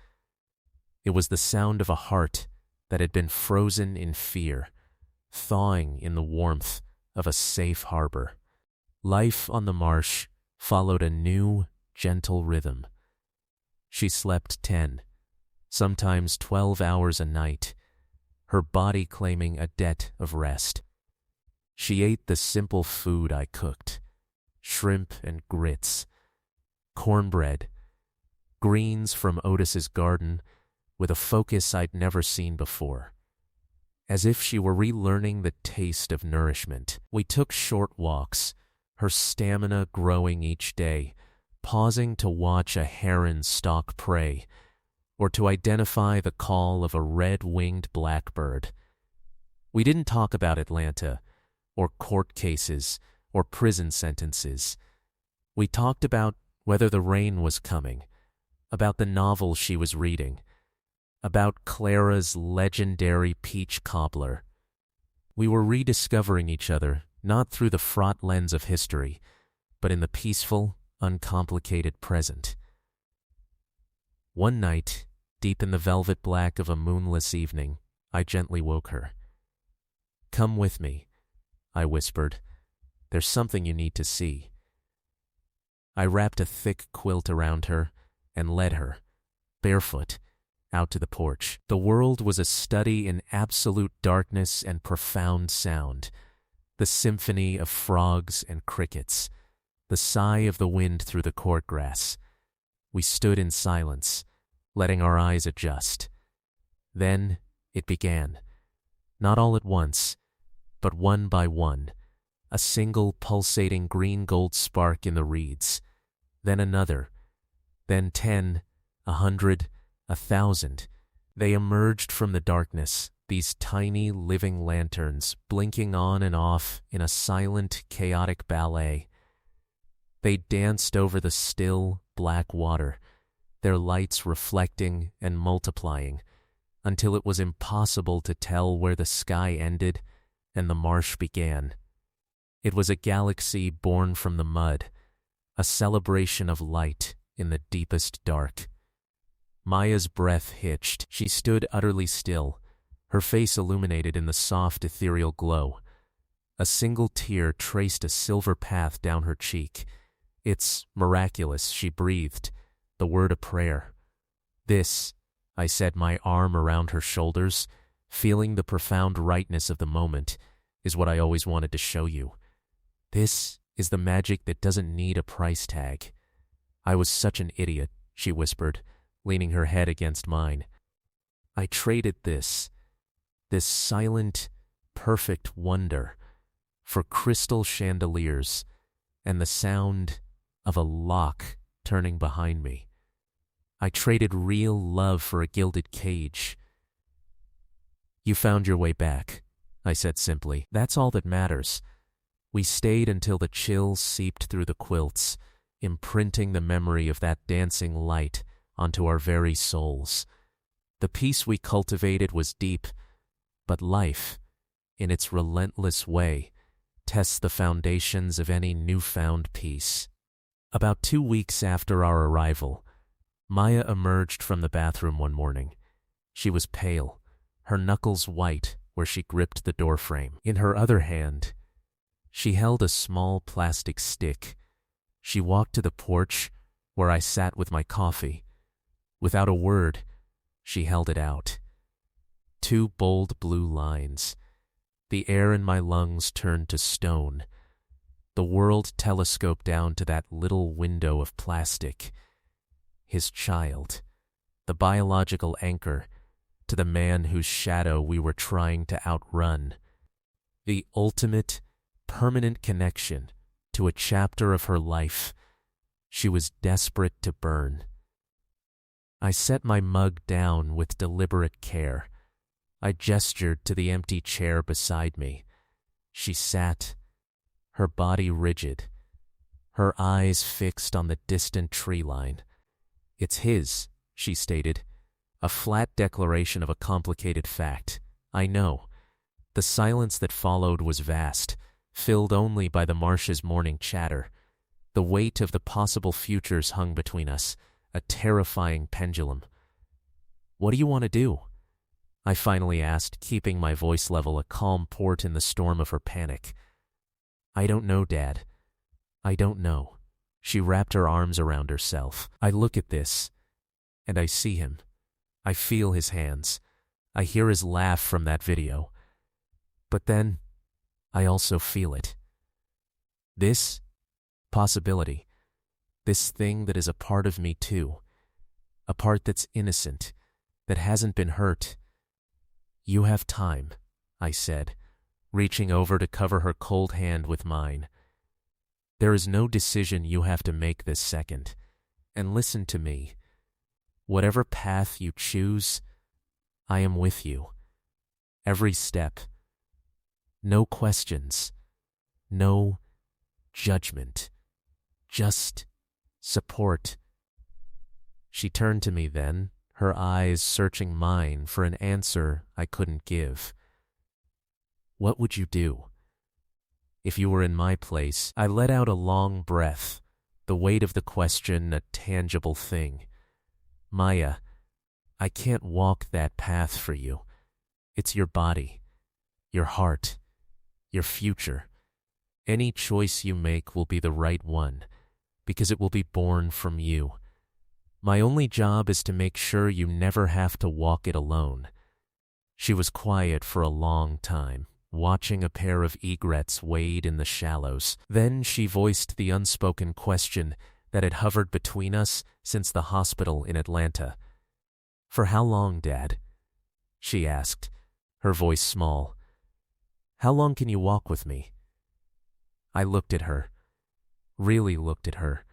It was the sound of a heart that had been frozen in fear, thawing in the warmth of a safe harbor. Life on the marsh followed a new, gentle rhythm. She slept 10, sometimes 12 hours a night, her body claiming a debt of rest. She ate the simple food I cooked, shrimp and grits, cornbread, greens from Otis's garden, with a focus I'd never seen before, as if she were relearning the taste of nourishment. We took short walks, her stamina growing each day, pausing to watch a heron stalk prey, or to identify the call of a red-winged blackbird. We didn't talk about Atlanta, or court cases, or prison sentences. We talked about whether the rain was coming, about the novel she was reading, about Clara's legendary peach cobbler. We were rediscovering each other, not through the fraught lens of history, but in the peaceful, uncomplicated present. One night, deep in the velvet black of a moonless evening, I gently woke her. "Come with me," I whispered. "There's something you need to see." I wrapped a thick quilt around her and led her, barefoot, out to the porch. The world was a study in absolute darkness and profound sound, the symphony of frogs and crickets, the sigh of the wind through the court grass. We stood in silence, letting our eyes adjust. Then it began, not all at once, but one by one, a single pulsating green-gold spark in the reeds, then another, then 10, 100, 1,000. They emerged from the darkness, these tiny living lanterns blinking on and off in a silent, chaotic ballet. They danced over the still, black water, their lights reflecting and multiplying, until it was impossible to tell where the sky ended and the marsh began. It was a galaxy born from the mud, a celebration of light in the deepest dark. Maya's breath hitched. She stood utterly still, her face illuminated in the soft, ethereal glow. A single tear traced a silver path down her cheek. "It's miraculous," she breathed, the word a prayer. "This," I said, my arm around her shoulders, feeling the profound rightness of the moment, "is what I always wanted to show you. This is the magic that doesn't need a price tag." "I was such an idiot," she whispered, leaning her head against mine. "I traded this silent, perfect wonder, for crystal chandeliers and the sound of a lock turning behind me. I traded real love for a gilded cage." "You found your way back," I said simply. "That's all that matters." We stayed until the chill seeped through the quilts, imprinting the memory of that dancing light onto our very souls. The peace we cultivated was deep, but life, in its relentless way, tests the foundations of any newfound peace. About 2 weeks after our arrival, Maya emerged from the bathroom one morning. She was pale, her knuckles white where she gripped the doorframe. In her other hand, she held a small plastic stick, She walked to the porch where I sat with my coffee. Without a word, she held it out. 2 bold blue lines. The air in my lungs turned to stone. The world telescoped down to that little window of plastic. His child, the biological anchor to the man whose shadow we were trying to outrun. The ultimate, permanent connection to a chapter of her life she was desperate to burn. I set my mug down with deliberate care. I gestured to the empty chair beside me. She sat, her body rigid, her eyes fixed on the distant tree line. "It's his," she stated, a flat declaration of a complicated fact. I know. The silence that followed was vast, filled only by the marshes' morning chatter. The weight of the possible futures hung between us, a terrifying pendulum. "What do you want to do?" I finally asked, keeping my voice level, a calm port in the storm of her panic. "I don't know, Dad. I don't know." She wrapped her arms around herself. I look at this, and I see him. I feel his hands. I hear his laugh from that video. But then, I also feel it. This possibility, this thing that is a part of me too, a part that's innocent, that hasn't been hurt. "You have time," I said, reaching over to cover her cold hand with mine. "There is no decision you have to make this second. And listen to me. Whatever path you choose, I am with you. Every step. No questions. No judgment. Just support." She turned to me then, her eyes searching mine for an answer I couldn't give. "What would you do if you were in my place?" I let out a long breath, the weight of the question a tangible thing. "Maya, I can't walk that path for you. It's your body, your heart, your future. Any choice you make will be the right one, because it will be born from you. My only job is to make sure you never have to walk it alone." She was quiet for a long time, watching a pair of egrets wade in the shallows. Then she voiced the unspoken question that had hovered between us since the hospital in Atlanta. "For how long, Dad?" she asked, her voice small. "How long can you walk with me?" I looked at her, really looked at her,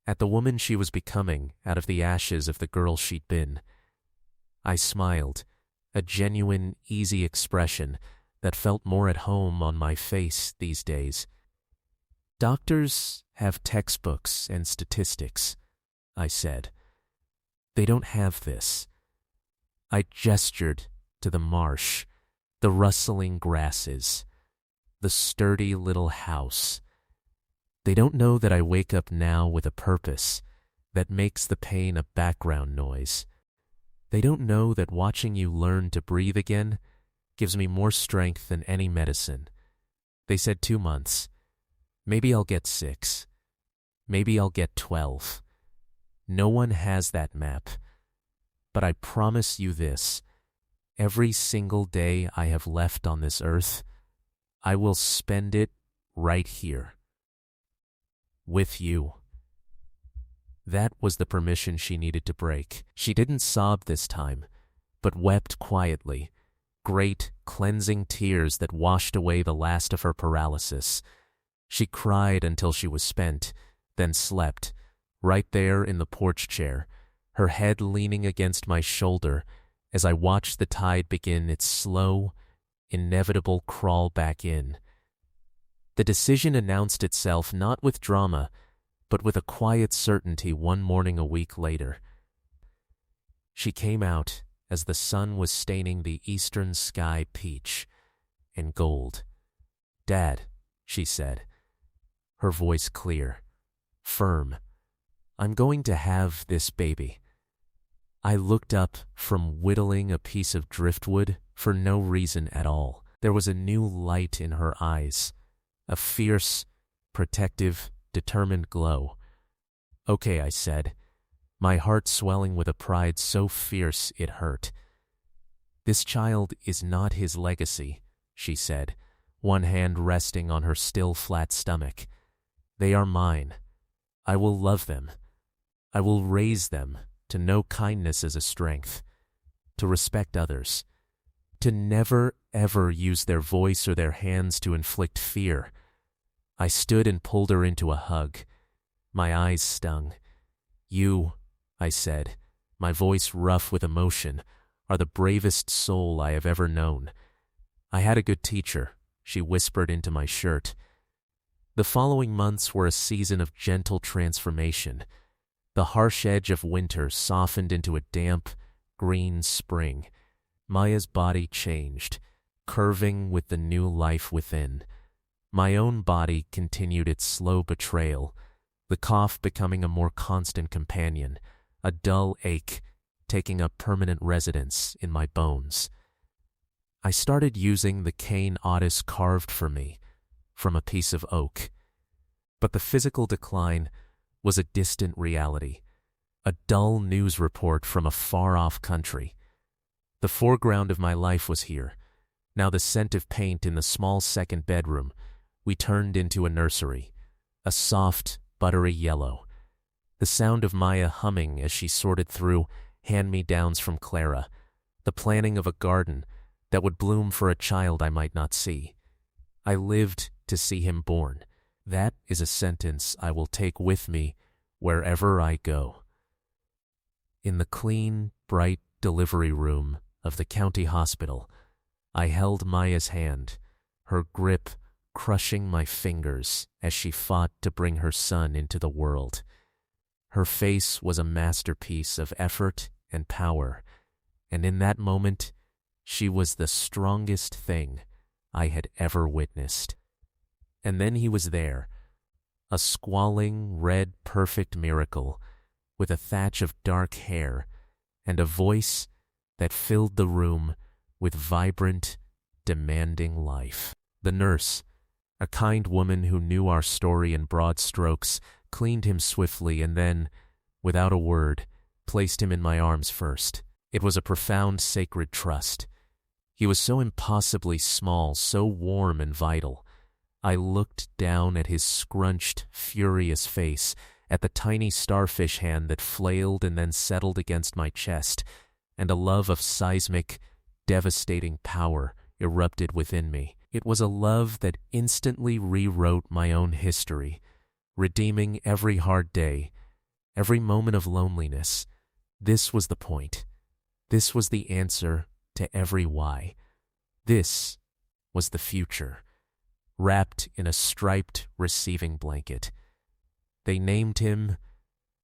at the woman she was becoming out of the ashes of the girl she'd been. I smiled, a genuine, easy expression that felt more at home on my face these days. "Doctors have textbooks and statistics," I said. "They don't have this." I gestured to the marsh, the rustling grasses, the sturdy little house. "They don't know that I wake up now with a purpose that makes the pain a background noise. They don't know that watching you learn to breathe again gives me more strength than any medicine. They said 2 months. Maybe I'll get 6. Maybe I'll get 12. No one has that map. But I promise you this, every single day I have left on this earth, I will spend it right here. With you." That was the permission she needed to break. She didn't sob this time, but wept quietly, great, cleansing tears that washed away the last of her paralysis. She cried until she was spent, then slept, right there in the porch chair, her head leaning against my shoulder as I watched the tide begin its slow, inevitable crawl back in. The decision announced itself not with drama, but with a quiet certainty one morning a week later. She came out as the sun was staining the eastern sky peach and gold. "Dad," she said, her voice clear, firm, "I'm going to have this baby." I looked up from whittling a piece of driftwood for no reason at all. There was a new light in her eyes, a fierce, protective, determined glow. "Okay," I said, my heart swelling with a pride so fierce it hurt. "This child is not his legacy," she said, one hand resting on her still flat stomach. "They are mine. I will love them. I will raise them to know kindness as a strength, to respect others, to never ever use their voice or their hands to inflict fear." I stood and pulled her into a hug. My eyes stung. "You," I said, my voice rough with emotion, "are the bravest soul I have ever known." "I had a good teacher," she whispered into my shirt. The following months were a season of gentle transformation. The harsh edge of winter softened into a damp, green spring. Maya's body changed, curving with the new life within. My own body continued its slow betrayal, the cough becoming a more constant companion, a dull ache taking up permanent residence in my bones. I started using the cane Otis carved for me from a piece of oak. But the physical decline was a distant reality, a dull news report from a far-off country. The foreground of my life was here. Now the scent of paint in the small second bedroom we turned into a nursery, a soft, buttery yellow. The sound of Maya humming as she sorted through hand-me-downs from Clara, the planning of a garden that would bloom for a child I might not see. I lived to see him born. That is a sentence I will take with me wherever I go. In the clean, bright delivery room of the county hospital, I held Maya's hand, her grip crushing my fingers as she fought to bring her son into the world. Her face was a masterpiece of effort and power, and in that moment, she was the strongest thing I had ever witnessed. And then he was there, a squalling, red, perfect miracle, with a thatch of dark hair and a voice that filled the room with vibrant, demanding life. The nurse, a kind woman who knew our story in broad strokes, cleaned him swiftly and then, without a word, placed him in my arms first. It was a profound, sacred trust. He was so impossibly small, so warm and vital. I looked down at his scrunched, furious face, at the tiny starfish hand that flailed and then settled against my chest, and a love of seismic, devastating power erupted within me. It was a love that instantly rewrote my own history, redeeming every hard day, every moment of loneliness. This was the point. This was the answer to every why. This was the future, wrapped in a striped receiving blanket. They named him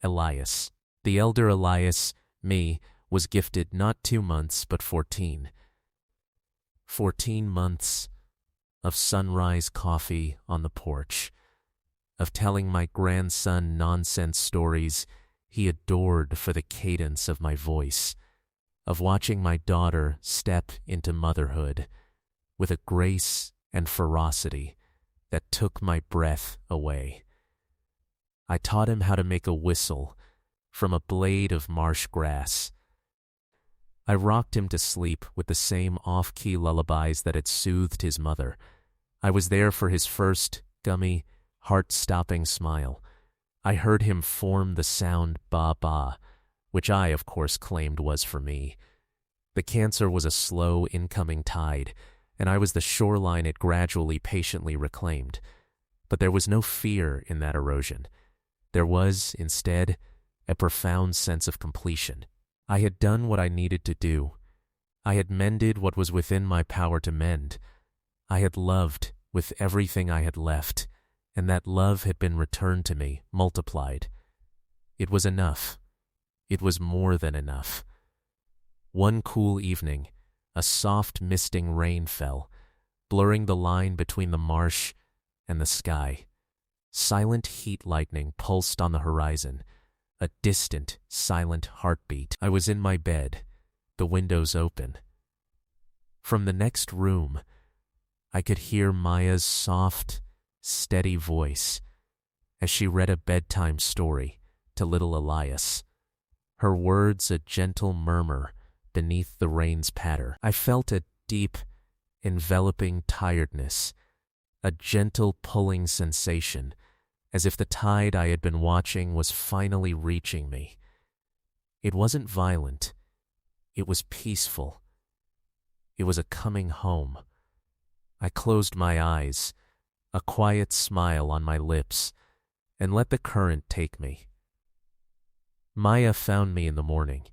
Elias. The elder Elias, me, was gifted not 2 months but 14. 14 months of sunrise coffee on the porch, of telling my grandson nonsense stories he adored for the cadence of my voice, of watching my daughter step into motherhood with a grace and ferocity that took my breath away. I taught him how to make a whistle from a blade of marsh grass. I rocked him to sleep with the same off-key lullabies that had soothed his mother. I was there for his first gummy, heart-stopping smile. I heard him form the sound ba-ba, which I, of course, claimed was for me. The cancer was a slow incoming tide, and I was the shoreline it gradually, patiently reclaimed. But there was no fear in that erosion. There was, instead, a profound sense of completion. I had done what I needed to do. I had mended what was within my power to mend. I had loved with everything I had left, and that love had been returned to me, multiplied. It was enough. It was more than enough. One cool evening, a soft misting rain fell, blurring the line between the marsh and the sky. Silent heat lightning pulsed on the horizon, a distant, silent heartbeat. I was in my bed, the windows open. From the next room, I could hear Maya's soft, steady voice, as she read a bedtime story to little Elias, her words a gentle murmur beneath the rain's patter. I felt a deep, enveloping tiredness, a gentle pulling sensation, as if the tide I had been watching was finally reaching me. It wasn't violent. It was peaceful. It was a coming home. I closed my eyes, a quiet smile on my lips, and let the current take me. Maya found me in the morning.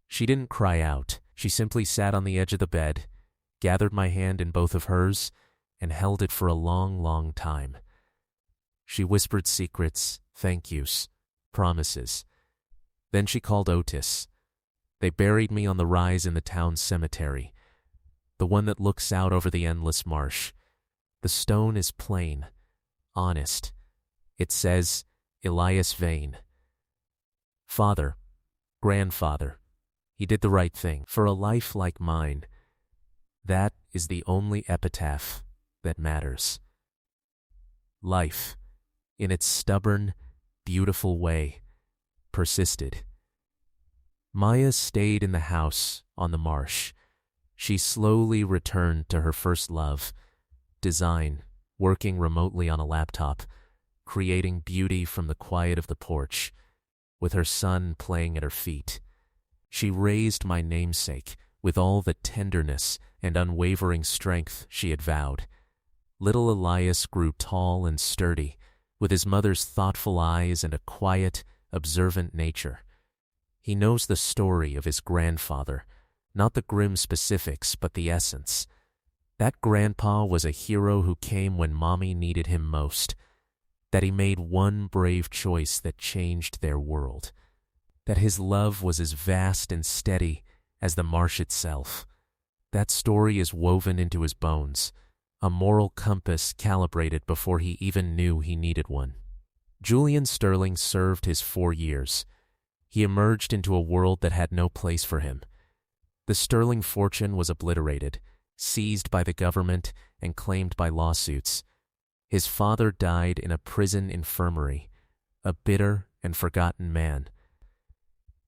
She didn't cry out. She simply sat on the edge of the bed, gathered my hand in both of hers, and held it for a long, long time. She whispered secrets, thank yous, promises. Then she called Otis. They buried me on the rise in the town cemetery, the one that looks out over the endless marsh. The stone is plain, honest. It says, Elias Vane. Father, grandfather, he did the right thing. For a life like mine, that is the only epitaph that matters. Life, in its stubborn, beautiful way, persisted. Maya stayed in the house on the marsh. She slowly returned to her first love, design, working remotely on a laptop, creating beauty from the quiet of the porch, with her son playing at her feet. She raised my namesake with all the tenderness and unwavering strength she had vowed. Little Elias grew tall and sturdy, with his mother's thoughtful eyes and a quiet, observant nature. He knows the story of his grandfather, not the grim specifics, but the essence. That grandpa was a hero who came when Mommy needed him most, that he made one brave choice that changed their world, that his love was as vast and steady as the marsh itself. That story is woven into his bones, a moral compass calibrated before he even knew he needed one. Julian Sterling served his 4 years. He emerged into a world that had no place for him. The Sterling fortune was obliterated, seized by the government and claimed by lawsuits. His father died in a prison infirmary, a bitter and forgotten man.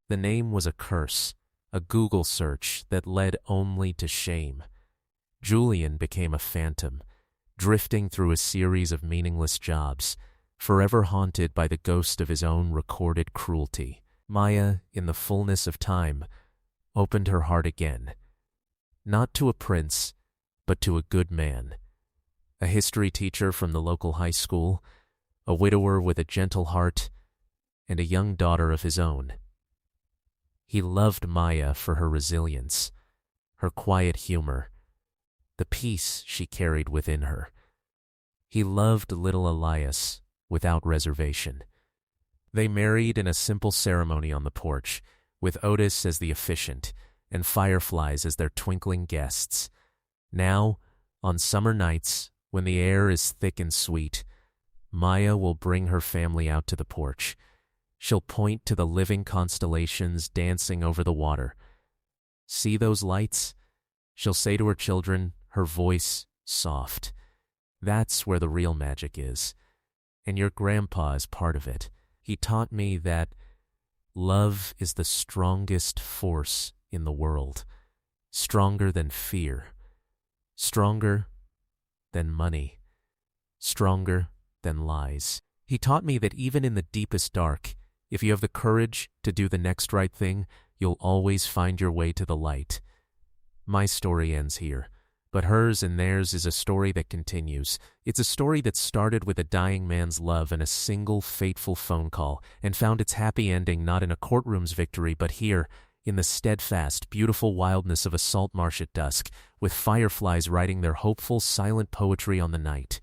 The name was a curse, a Google search that led only to shame. Julian became a phantom, drifting through a series of meaningless jobs, forever haunted by the ghost of his own recorded cruelty. Maya, in the fullness of time, opened her heart again, not to a prince, but to a good man, a history teacher from the local high school, a widower with a gentle heart, and a young daughter of his own. He loved Maya for her resilience, her quiet humor, the peace she carried within her. He loved little Elias without reservation. They married in a simple ceremony on the porch, with Otis as the officiant and fireflies as their twinkling guests. Now, on summer nights, when the air is thick and sweet, Maya will bring her family out to the porch. She'll point to the living constellations dancing over the water. See those lights? She'll say to her children, her voice soft. That's where the real magic is. And your grandpa is part of it. He taught me that love is the strongest force in the world, stronger than fear, stronger than money, stronger than lies. He taught me that even in the deepest dark, if you have the courage to do the next right thing, you'll always find your way to the light. My story ends here, but hers and theirs is a story that continues. It's a story that started with a dying man's love and a single fateful phone call, and found its happy ending not in a courtroom's victory, but here, in the steadfast, beautiful wildness of a salt marsh at dusk, with fireflies writing their hopeful, silent poetry on the night,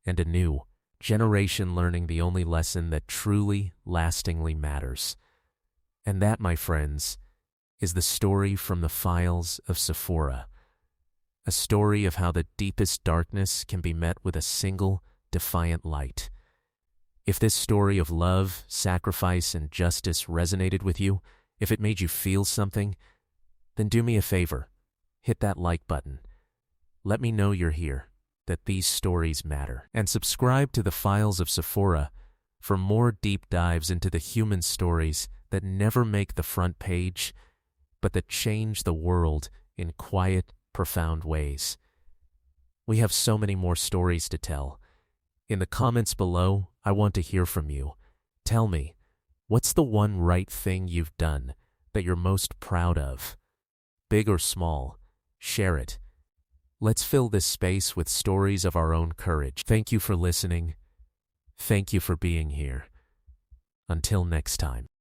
and a new generation learning the only lesson that truly, lastingly matters. And that, my friends, is the story from the files of Sephora. A story of how the deepest darkness can be met with a single, defiant light. If this story of love, sacrifice, and justice resonated with you, if it made you feel something, then do me a favor. Hit that like button. Let me know you're here, that these stories matter. And subscribe to the Files of Sephora, for more deep dives into the human stories that never make the front page, but that change the world in quiet, profound ways. We have so many more stories to tell. In the comments below, I want to hear from you. Tell me, what's the one right thing you've done that you're most proud of? Big or small, share it. Let's fill this space with stories of our own courage. Thank you for listening. Thank you for being here. Until next time.